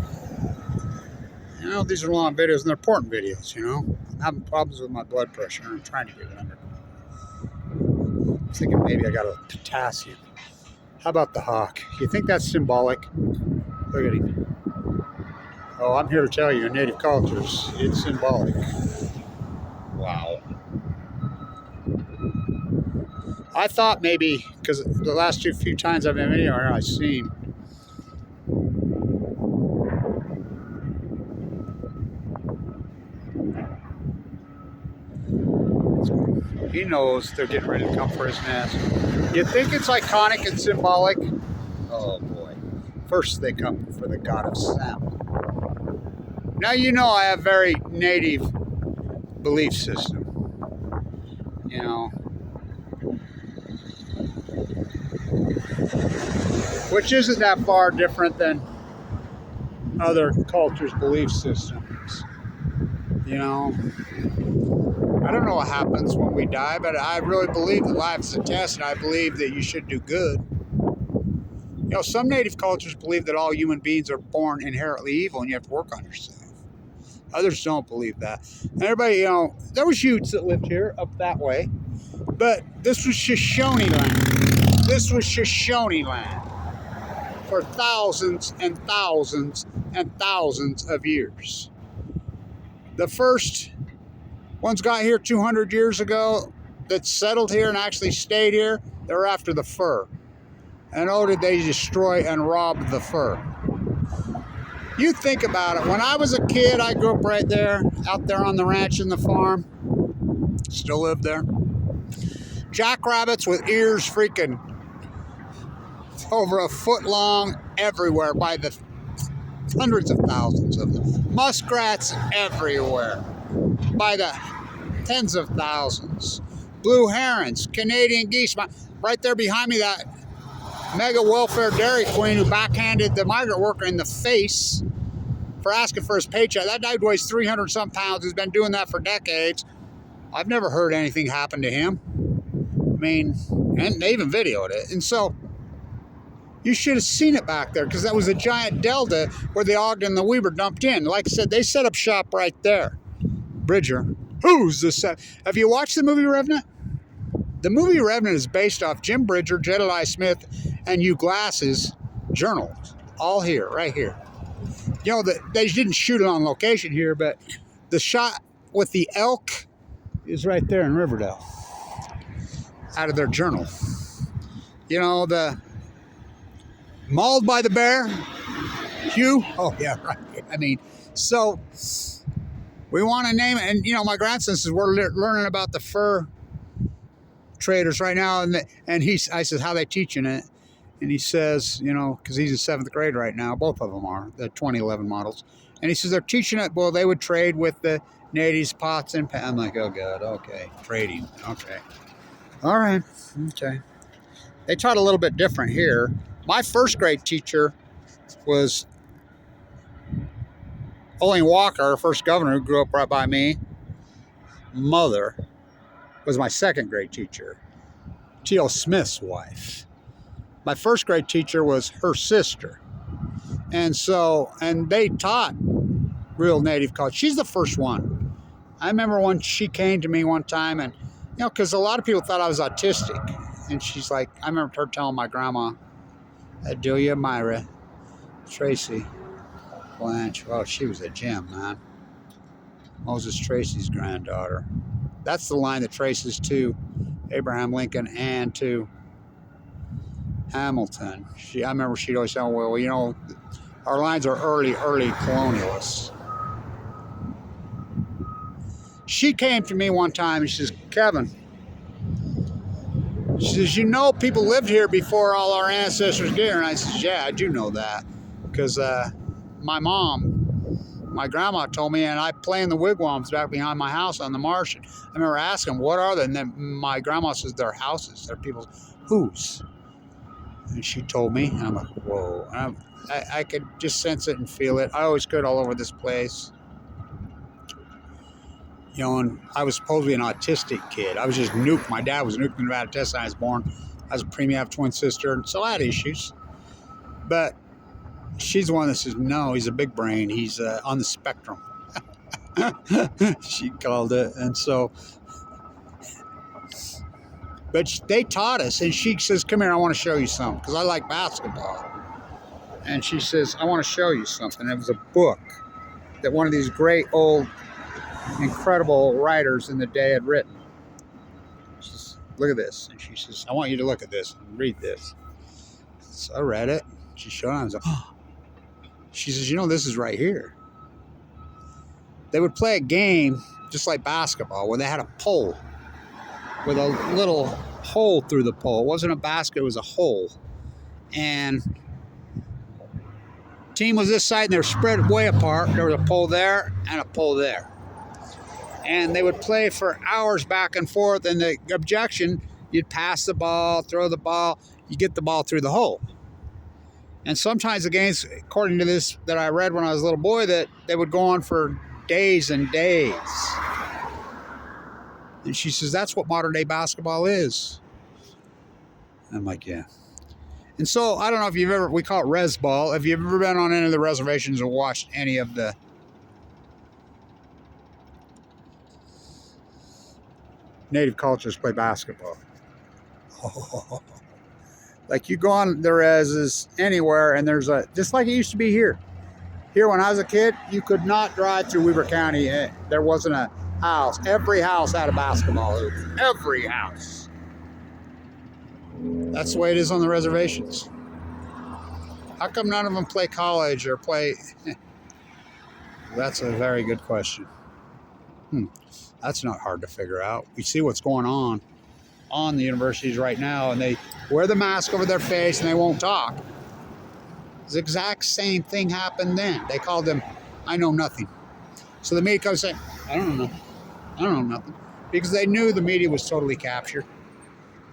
You know, these are long videos and they're important videos, you know. I'm having problems with my blood pressure and I'm trying to get it under. I'm thinking maybe I got a potassium. How about the hawk? You think that's symbolic? Look at him. Oh, I'm here to tell you, in native cultures, it's symbolic. Wow. I thought maybe, because the last few times I've been in video here, I've seen. He knows they're getting ready to come for his nest. You think it's iconic and symbolic? Oh boy. First they come for the god of sound. Now you know I have very native belief system. You know. Which isn't that far different than other cultures' belief systems. You know. I don't know what happens when we die, but I really believe that life's a test, and I believe that you should do good. You know, some native cultures believe that all human beings are born inherently evil, and you have to work on yourself. Others don't believe that. And everybody, you know, there was Utes that lived here up that way, but this was Shoshone land. This was Shoshone land for thousands and thousands and thousands of years. The first ones got here 200 years ago that settled here and actually stayed here. They were after the fur. And oh, did they destroy and rob the fur. You think about it. When I was a kid, I grew up right there, out there on the ranch and the farm. Still live there. Jackrabbits with ears freaking over a foot long everywhere by the hundreds of thousands of them. Muskrats everywhere by the tens of thousands. Blue herons, Canadian geese. Right there behind me, that mega welfare Dairy Queen who backhanded the migrant worker in the face for asking for his paycheck. That guy weighs 300-some pounds. He's been doing that for decades. I've never heard anything happen to him. I mean, and they even videoed it. And so you should have seen it back there, because that was a giant delta where the Ogden and the Weber dumped in. Like I said, they set up shop right there. Bridger, who's this? Have you watched the movie Revenant? The movie Revenant is based off Jim Bridger, Jedediah Smith, and Hugh Glass's journals. All here, right here. You know, they didn't shoot it on location here, but the shot with the elk is right there in Riverdale, out of their journal. You know, the mauled by the bear, Hugh. Oh, yeah, right. I mean, so we want to name it. And, you know, my grandson says we're learning about the fur traders right now. And I says, how they teaching it? And he says, you know, because he's in 7th grade right now, both of them are, the 2011 models. And he says they're teaching it, well, they would trade with the natives, pots, and pans. I'm like, oh, God, okay, trading, okay. All right, okay. They taught a little bit different here. My 1st grade teacher was Olin Walker, our first governor, who grew up right by me. Mother was my 2nd grade teacher, T.L. Smith's wife. My 1st grade teacher was her sister. And they taught real native culture. She's the first one. I remember when she came to me one time, and, you know, because a lot of people thought I was autistic. And she's like, I remember her telling my grandma, Adelia, Myra, Tracy, Blanche. Well, she was a gem, man. Moses Tracy's granddaughter. That's the line that traces to Abraham Lincoln and to Hamilton. I remember she'd always say, well, you know, our lines are early colonialists. She came to me one time and she says, Kevin, she says, you know, people lived here before all our ancestors did. And I says, yeah, I do know that. Because my grandma told me, and I play in the wigwams back behind my house on the marsh. And I remember asking, what are they? And then my grandma says, they're houses. They're people's whose? And she told me, and I'm like, whoa. And I could just sense it and feel it. I always could all over this place. You know, and I was supposed to be an autistic kid. I was just nuked. My dad was nuked in Nevada test. I was born. I was a preemie. I have a twin sister. So I had issues. But she's the one that says, no, he's a big brain. He's on the spectrum. She called it. And so, but they taught us. And she says, come here, I want to show you something. Because I like basketball. And she says, I want to show you something. It was a book that one of these great old incredible writers in the day had written. She says, look at this. And she says, I want you to look at this and read this. So I read it. She showed it. I was like, oh. She says, you know, this is right here. They would play a game just like basketball where they had a pole with a little hole through the pole. It wasn't a basket, it was a hole. And team was this side and they were spread way apart. There was a pole there and a pole there. And they would play for hours back and forth. And the objection, you'd pass the ball, throw the ball, you get the ball through the hole. And sometimes the games, according to this that I read when I was a little boy, that they would go on for days and days. And she says, that's what modern day basketball is. I'm like, yeah. And so, I don't know if you've ever, we call it res ball. Have you ever been on any of the reservations or watched any of the native cultures play basketball? Oh. Like you go on the reses anywhere and there's a, just like it used to be here. Here when I was a kid, you could not drive through Weber County. There wasn't a house. Every house had a basketball hoop. Every house. That's the way it is on the reservations. How come none of them play college or play? That's a very good question. That's not hard to figure out. We see what's going on the universities right now, and they wear the mask over their face and they won't talk. The exact same thing happened then. They called them, I know nothing. So the media comes saying, I don't know nothing. I don't know nothing. Because they knew the media was totally captured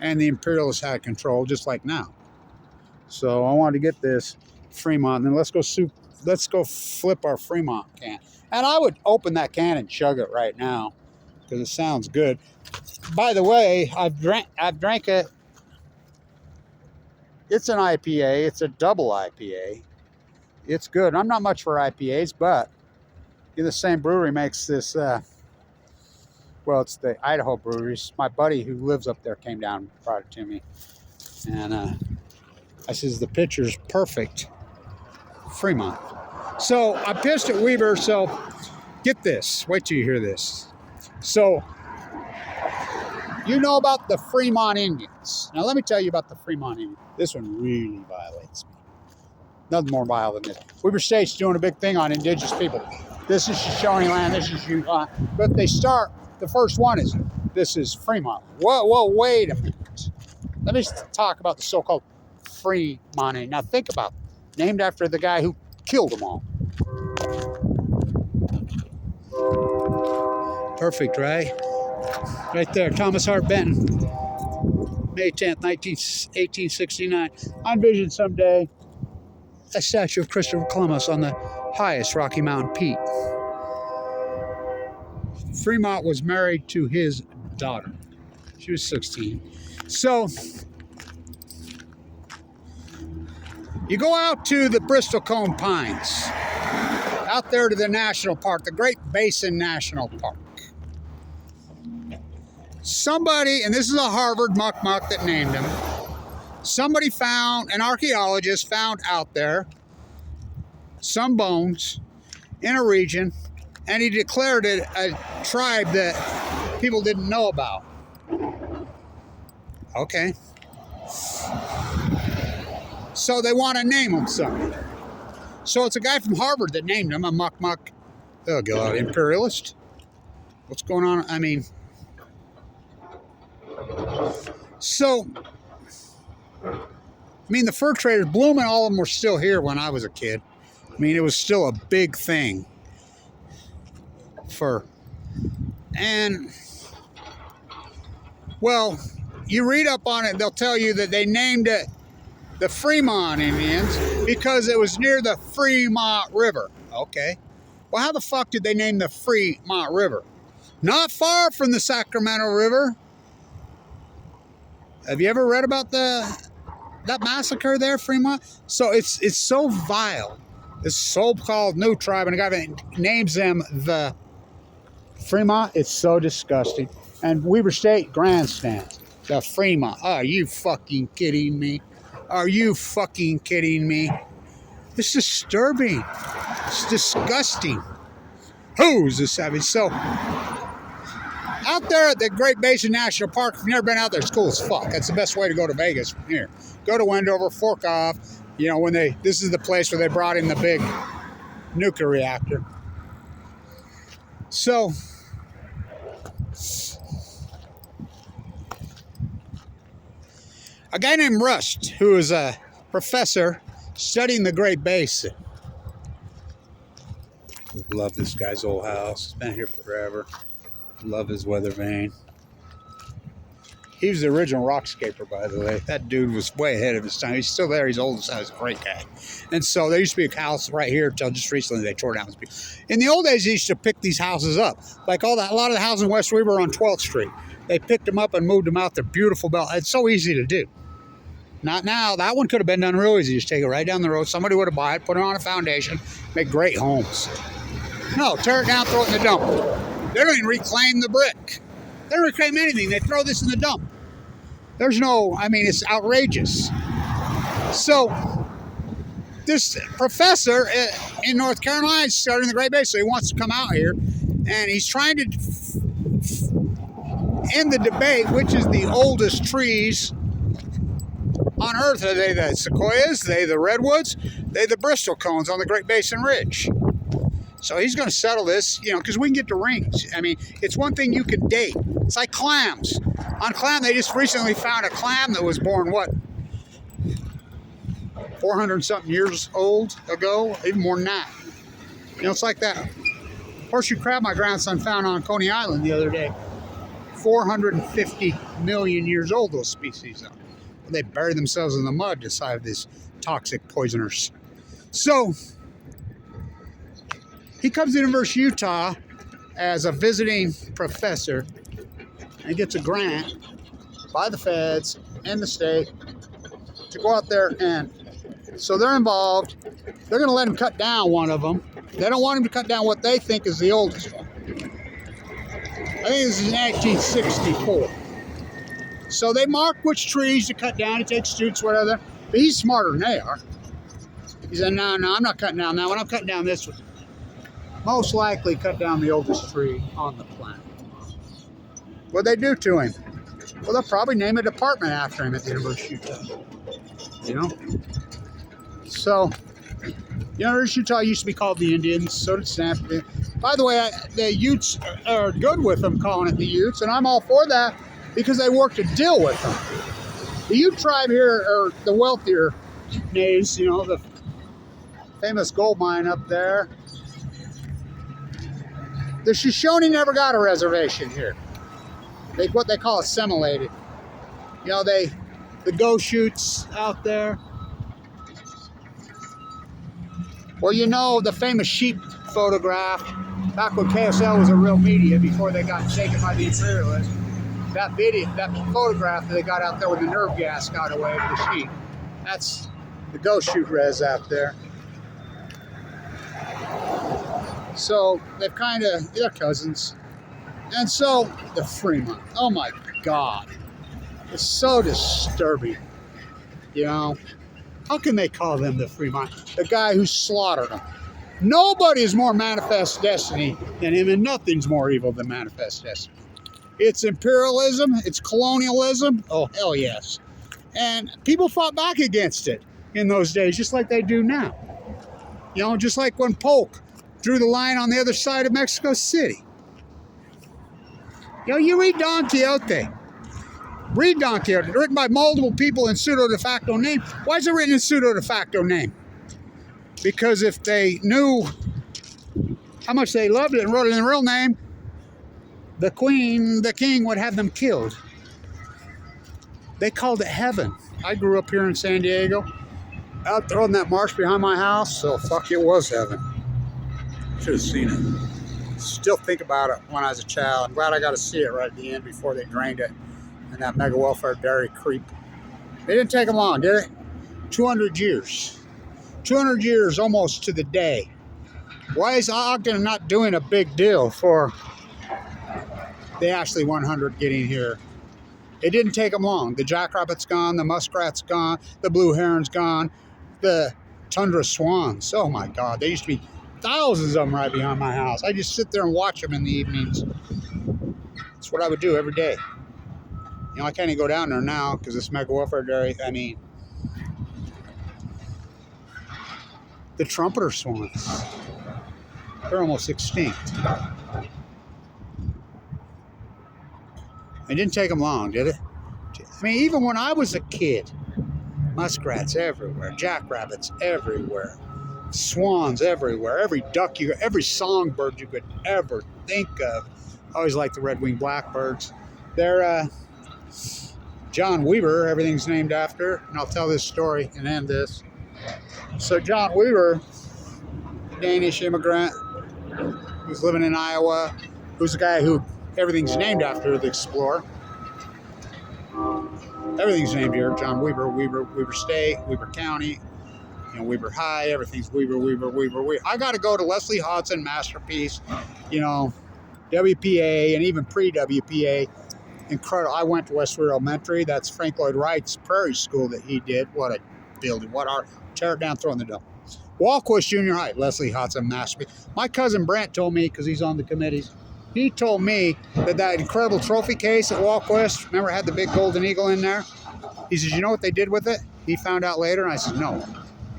and the imperialists had control, just like now. So I wanted to get this Fremont, and then let's go let's go flip our Fremont can. And I would open that can and chug it right now because it sounds good. By the way, I've drank it. It's an IPA. It's a double IPA. It's good. I'm not much for IPAs, but the same brewery makes this. Well, it's the Idaho breweries. My buddy who lives up there came down and brought it to me, and I says the picture's perfect. Fremont. So I pitched at Weber. So get this. Wait till you hear this. So you know about the Fremont Indians. Now let me tell you about the Fremont Indians. This one really violates me. Nothing more vile than this. Weber State's doing a big thing on indigenous people. This is Shoshone land. This is Utah. But they start. The first one is this is Fremont. Whoa, wait a minute. Let me talk about the so-called Fremont. Now think about it. Named after the guy who killed them all. Perfect, right? Right there, Thomas Hart Benton, May 10th, 1869. I envision someday a statue of Christopher Columbus on the highest Rocky Mountain peak. Fremont was married to his daughter. She was 16. So, you go out to the Bristol Cone Pines, out there to the National Park, the Great Basin National Park. Somebody, and this is a Harvard muck that named him, somebody found, an archaeologist found out there some bones in a region, and he declared it a tribe that people didn't know about. Okay. So they want to name him something. So it's a guy from Harvard that named him a muck, oh God, imperialist. What's going on? I mean, the fur traders, Bloom and all of them were still here when I was a kid. I mean, it was still a big thing. Fur. And, well, you read up on it, they'll tell you that they named it the Fremont Indians because it was near the Fremont River. Okay. Well, how the fuck did they name the Fremont River? Not far from the Sacramento River. Have you ever read about that massacre there, Fremont? So it's so vile. This so-called new tribe, and a guy that names them the Fremont, it's so disgusting. And Weber State grandstands. The Fremont. Are you fucking kidding me? Are you fucking kidding me? It's disturbing. It's disgusting. Who's the savage? So, out there at the Great Basin National Park, if you've never been out there, it's cool as fuck. That's the best way to go to Vegas from here. Go to Wendover, fork off. You know, this is the place where they brought in the big nuclear reactor. So, a guy named Rust, who is a professor studying the Great Basin. Love this guy's old house. It's been here forever. Love his weather vane. He was the original rockscaper, by the way. That dude was way ahead of his time. He's still there. He's old as hell. He's a great guy. And so there used to be a house right here until just recently they tore down. In the old days, they used to pick these houses up. Like a lot of the houses in West Weber on 12th Street. They picked them up and moved them out. They're beautiful. It's so easy to do. Not now. That one could have been done real easy. Just take it right down the road. Somebody would have bought it, put it on a foundation, make great homes. No, tear it down, throw it in the dump. They don't even reclaim the brick. They don't reclaim anything. They throw this in the dump. There's no, it's outrageous. So, this professor in North Carolina is starting the Great Basin. So he wants to come out here, and he's trying to end the debate, which is the oldest trees on Earth. Are they the sequoias? Are they the redwoods? Are they the Bristol cones on the Great Basin Ridge? So he's going to settle this, because we can get the rings. It's one thing you can date. It's like clams. On clam, they just recently found a clam that was born, 400-something years old ago? Even more than that. It's like that horseshoe crab my grandson found on Coney Island the other day. 450 million years old, those species are. They bury themselves in the mud to survive these toxic poisoners. So, He comes to the University of Utah as a visiting professor and gets a grant by the feds and the state to go out there, and so they're involved. They're going to let him cut down one of them. They don't want him to cut down what they think is the oldest one. I think this is 1964. So they mark which trees to cut down. He takes students, whatever. But he's smarter than they are. He said, no, I'm not cutting down that one. I'm cutting down this one. Most likely cut down the oldest tree on the planet. What'd they do to him? Well, they'll probably name a department after him at the University of Utah. You know? So, the University of Utah used to be called the Indians. So did Stanford. By the way, the Utes are good with them calling it the Utes, and I'm all for that because they worked a deal with them. The Ute tribe here are the wealthier nays, the famous gold mine up there. The Shoshone never got a reservation here. What they call assimilated. The Goshutes out there. Well, the famous sheep photograph, back when KSL was a real media before they got taken by the imperialists. That photograph that they got out there when the nerve gas got away with the sheep. That's the Goshute res out there. So they're cousins. And so the Fremont, oh my God, it's so disturbing. How can they call them the Fremont? The guy who slaughtered them. Nobody is more manifest destiny than him, and nothing's more evil than manifest destiny. It's imperialism, it's colonialism, oh hell yes. And people fought back against it in those days, just like they do now. Just like when Polk drew the line on the other side of Mexico City. You read Don Quixote. Read Don Quixote, written by multiple people in pseudo de facto name. Why is it written in pseudo de facto name? Because if they knew how much they loved it and wrote it in the real name, the king would have them killed. They called it heaven. I grew up here in San Diego, out there on that marsh behind my house, so fuck, it was heaven. Should have seen it. Still think about it when I was a child. I'm glad I got to see it right at the end before they drained it. And that mega welfare dairy creep. They didn't take them long, did it? 200 years. 200 years almost to the day. Why is Ogden not doing a big deal for the Ashley 100 getting here? It didn't take them long. The jackrabbit's gone, the muskrat's gone, the blue heron's gone, the tundra swans. Oh my God, there used to be thousands of them right behind my house. I just sit there and watch them in the evenings. That's what I would do every day. I can't even go down there now because this mega welfare dairy, the trumpeter swans, they're almost extinct. It didn't take them long, did it? Even when I was a kid, muskrats everywhere, jackrabbits everywhere, swans everywhere, every duck every songbird you could ever think of. I always liked the red-winged blackbirds. They're John Weaver, everything's named after, and I'll tell this story and end this. So John Weaver, Danish immigrant who's living in Iowa, who's the guy who everything's named after, the explorer. Everything's named here. John Weaver, Weaver State, Weaver County, Weaver High, everything's Weaver. I got to go to Leslie Hodson, Masterpiece, WPA, and even pre-WPA. Incredible. I went to Westwood Elementary. That's Frank Lloyd Wright's prairie school that he did. What a building. Tear it down, throw it in the dump. Walquist Junior High, Leslie Hodson, Masterpiece. My cousin Brent told me, because he's on the committees, he told me that incredible trophy case at Walquist, remember, had the big golden eagle in there? He says, you know what they did with it? He found out later, and I said, no.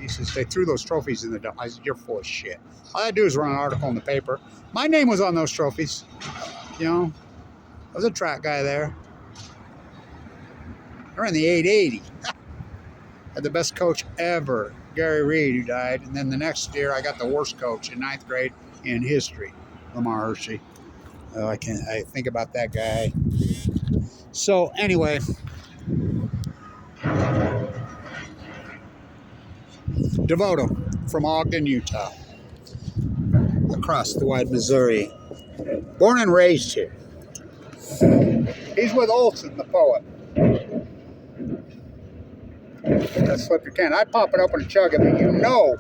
He says, they threw those trophies in the dump. I said, you're full of shit. All I had to do was run an article in the paper. My name was on those trophies. I was a track guy there. I ran the 880. Had the best coach ever, Gary Reed, who died. And then the next year, I got the worst coach in 9th grade in history, Lamar Hershey. Oh, I think about that guy. So anyway, Devoto from Ogden, Utah. across the wide Missouri. Born and raised here. He's with Olson, the poet. Let's flip your can. I'd pop it open and chug it, but you know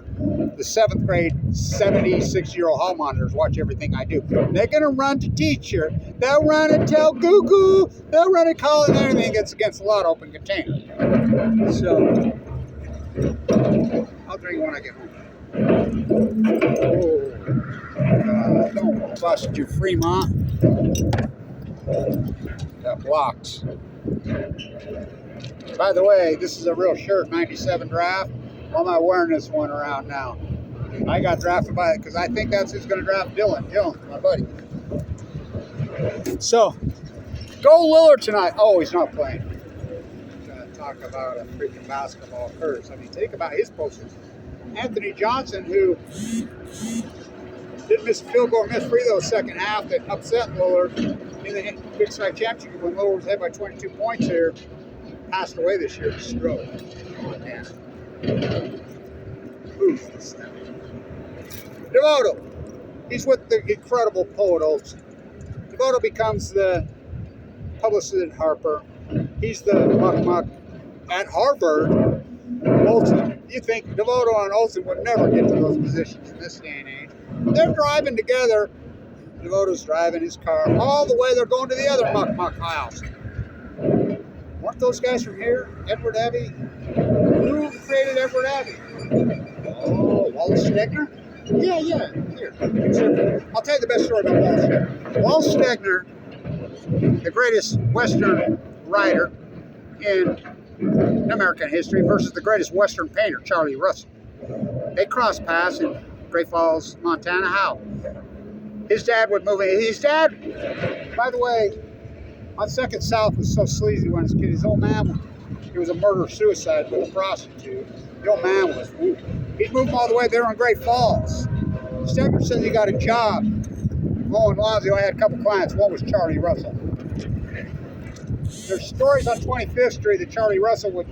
the 7th grade 76-year-old hall monitors watch everything I do. They're going to run to teacher. They'll run and tell Google. They'll run and call it, and anything gets against the law to open container. So, I'll drink when I get home. Oh, don't bust your Fremont. That blocks. By the way, this is a real shirt, 97 draft. Why am I wearing this one around now? I got drafted by it because I think that's who's going to draft Dylan. Dylan, my buddy. So, go Lillard tonight. Oh, he's not playing. Going to talk about a freaking basketball curse. I mean, think about his posters. Anthony Johnson, who didn't miss a field goal, missed free throw second half that upset Lillard in the Big Sky Championship when Lillard was ahead by 22 points here. Passed away this year of stroke. Man. Oof. Devoto. He's with the incredible poet Olson. Devoto becomes the publicist at Harper. He's the muck at Harvard. Olson. You think Devoto and Olson would never get to those positions in this day and age. They're driving together. Devoto's driving his car all the way. They're going to the other muck house. Weren't those guys from here? Edward Abbey? Who created Edward Abbey? Oh, Wallace Stegner? Yeah. Here. I'll tell you the best story about Wallace Stegner. Wallace Stegner, the greatest Western writer in American history versus the greatest Western painter, Charlie Russell. They crossed paths in Great Falls, Montana. How? His dad would move in. His dad, by the way, on Second South was so sleazy when he was a kid. His old man, he was a murder-suicide with a prostitute. The old man was, ooh. He's moved all the way there on Great Falls. Stegner said he got a job mowing lawns. He only had a couple clients. One was Charlie Russell. There's stories on 25th Street that Charlie Russell would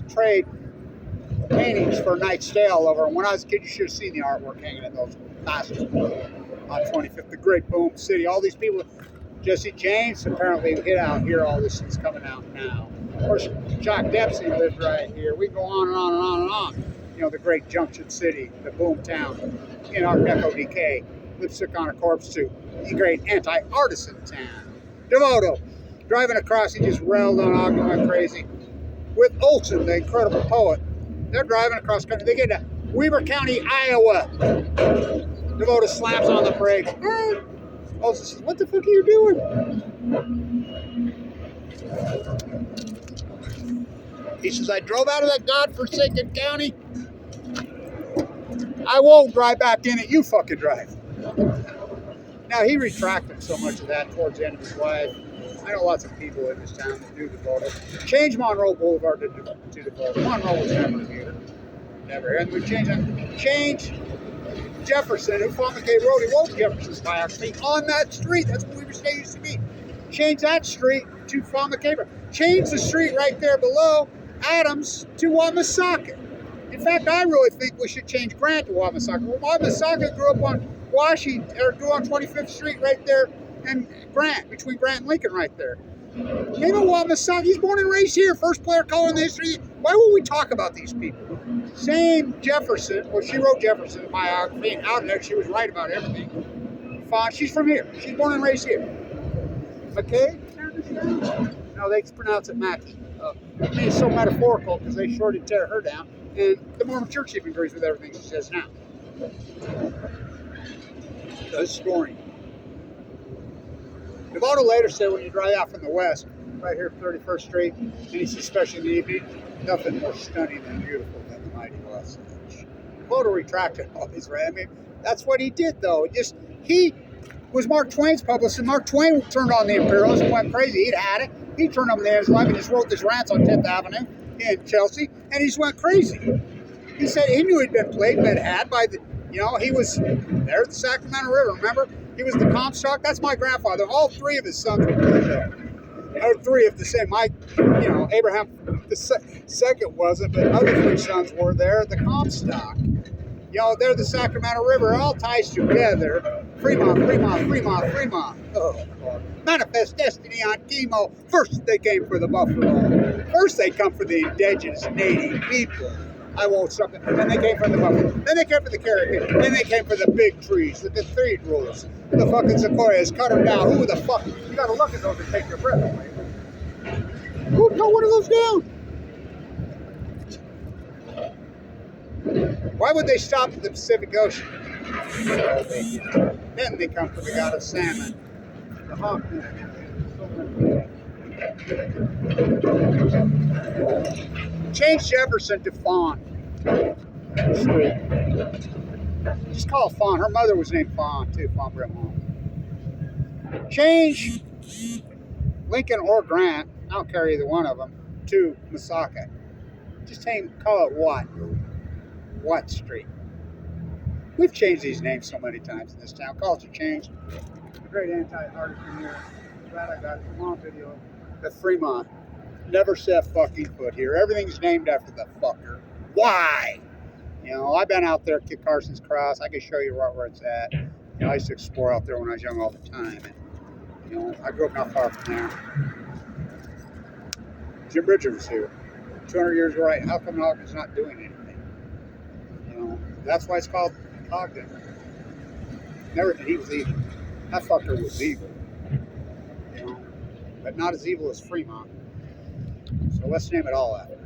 trade paintings for a night's stay all over. And when I was a kid, you should have seen the artwork hanging in those bastards on 25th. The great boom city. All these people... Jesse James apparently hit out here. All this is coming out now. Of course, Jock Dempsey lived right here. We go on and on and on and on. You know, the great Junction City, the boom town in Art Deco decay. Lipstick on a corpse too. The great anti-artisan town. Devoto, driving across, he just railed on Ogden, went crazy. With Olson, the incredible poet, they're driving across country. They get to Weber County, Iowa. Devoto slaps on the brakes. Olson says, "What the fuck are you doing?" He says, "I drove out of that godforsaken county. I won't drive back in it. You fucking drive." Now, he retracted so much of that towards the end of his life. I know lots of people in this town that do Devoto. Change Monroe Boulevard to Devoto. Monroe was never here. Never. And we change Jefferson, who fought McKay Road. He wrote Jefferson's biography on that street. That's what Weber State used to be. Change that street to Font McKay Road. Change the street right there below Adams to Wamasaka. In fact, I really think we should change Grant to Wamasaka. Well, Wamasaka grew up on grew on 25th Street right there, and Grant, between Grant and Lincoln right there. Maybe Wamasaka, he's born and raised here, first player color in the history. Why won't we talk about these people? Same Jefferson, well, she wrote Jefferson's biography, and out there she was right about everything. Font, she's from here. She's born and raised here. McKay? No, they pronounce it Mackey. I mean, it's so metaphorical because they sure did tear her down, and the Mormon Church even agrees with everything she says now. Does scoring. Devoto later said when you drive out from the west, right here at 31st Street, and he's especially in the evening, nothing more stunning and beautiful than the mighty West Edge. Devoto retracted all his rant. I mean, that's what he did, though. He was Mark Twain's publicist, and Mark Twain turned on the Imperialists and went crazy. He'd had it. He turned on the end of his life and just wrote this rants on 10th Avenue in Chelsea, and he just went crazy. He said he knew he'd been played, but had by the, he was there at the Sacramento River, remember? He was the Comstock. That's my grandfather. All three of his sons were there. Or three of the same. Abraham the second wasn't, but other three sons were there at the Comstock. You know, they're the Sacramento River. It all ties together. Fremont, Fremont, Fremont, Fremont. Oh, Manifest Destiny on chemo. First they came for the buffalo. First they come for the indigenous native people. I won't stop it. Then they came for the buffalo. Then they came for the caribou. Then they came for the big trees, the cathedrals, the fucking sequoias. Cut them down. Who the fuck? You gotta look at those and take your breath away. Who cut one of those down? Why would they stop at the Pacific Ocean? Then they come for the god of salmon. The hawk. Change Jefferson to Fawn Street. Just call it Fawn. Her mother was named Fawn too, Fawn Fremont. Change Lincoln or Grant, I don't care either one of them, to Masaka. Just call it What Street. We've changed these names so many times in this town. Culture changed. A great anti-artist in here. Glad I got the Fremont video. The Fremont never set fucking foot here. Everything's named after the fucker. Why? You know, I've been out there at Kit Carson's Cross. I can show you where it's at. You know, I used to explore out there when I was young all the time. And, you know, I grew up not far from there. Jim Bridger was here. 200 years right. How come Ogden's not doing anything? You know, that's why it's called Ogden. Never that he was evil. That fucker was evil. You know, but not as evil as Fremont. So let's name it all after.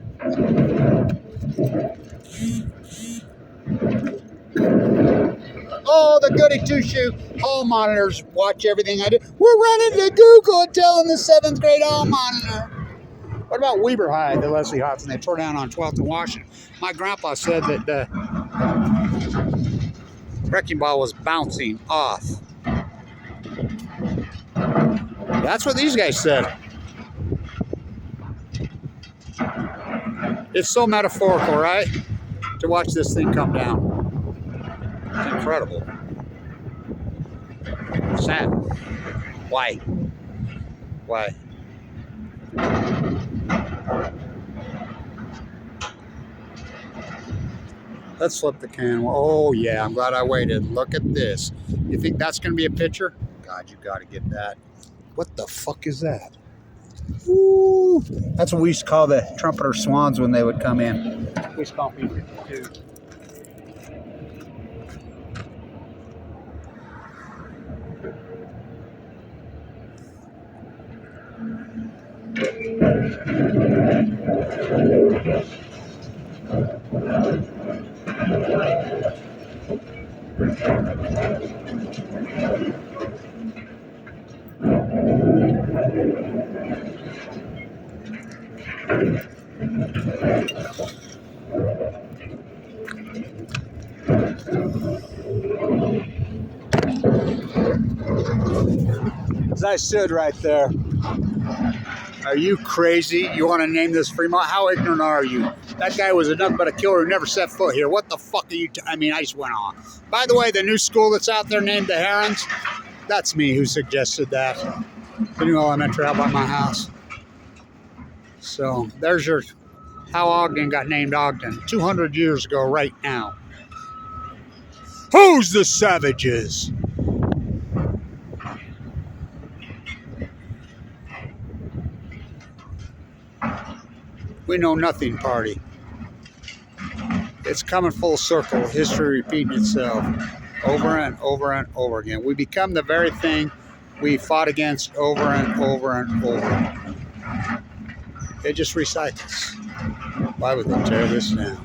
Oh, the goody two-shoe hall monitors watch everything I do. We're running to Google and telling the 7th grade hall monitor. What about Weber High, the Leslie Hudson they tore down on 12th and Washington? My grandpa said that the wrecking ball was bouncing off. That's what these guys said. It's so metaphorical, right? To watch this thing come down. It's incredible. Sad. Why? Why? Let's flip the can. Oh, yeah, I'm glad I waited. Look at this. You think that's going to be a picture? God, you got to get that. What the fuck is that? Ooh. That's what we used to call the trumpeter swans when they would come in. We used to call them P-52. As I stood right there, are you crazy? You want to name this Fremont? How ignorant are you? That guy was nothing but a killer who never set foot here. What the fuck are you? I mean, I just went on. By the way, the new school that's out there named the Herons, that's me who suggested that. The new elementary out by my house. So there's your how Ogden got named Ogden 200 years ago right now. Who's the savages? We know nothing party. It's coming full circle. History repeating itself over and over and over again. We become the very thing we fought against over and over and over. It just recycles. Why would they tear this down?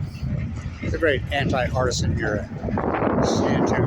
The great anti-artisan era. See you, Jim.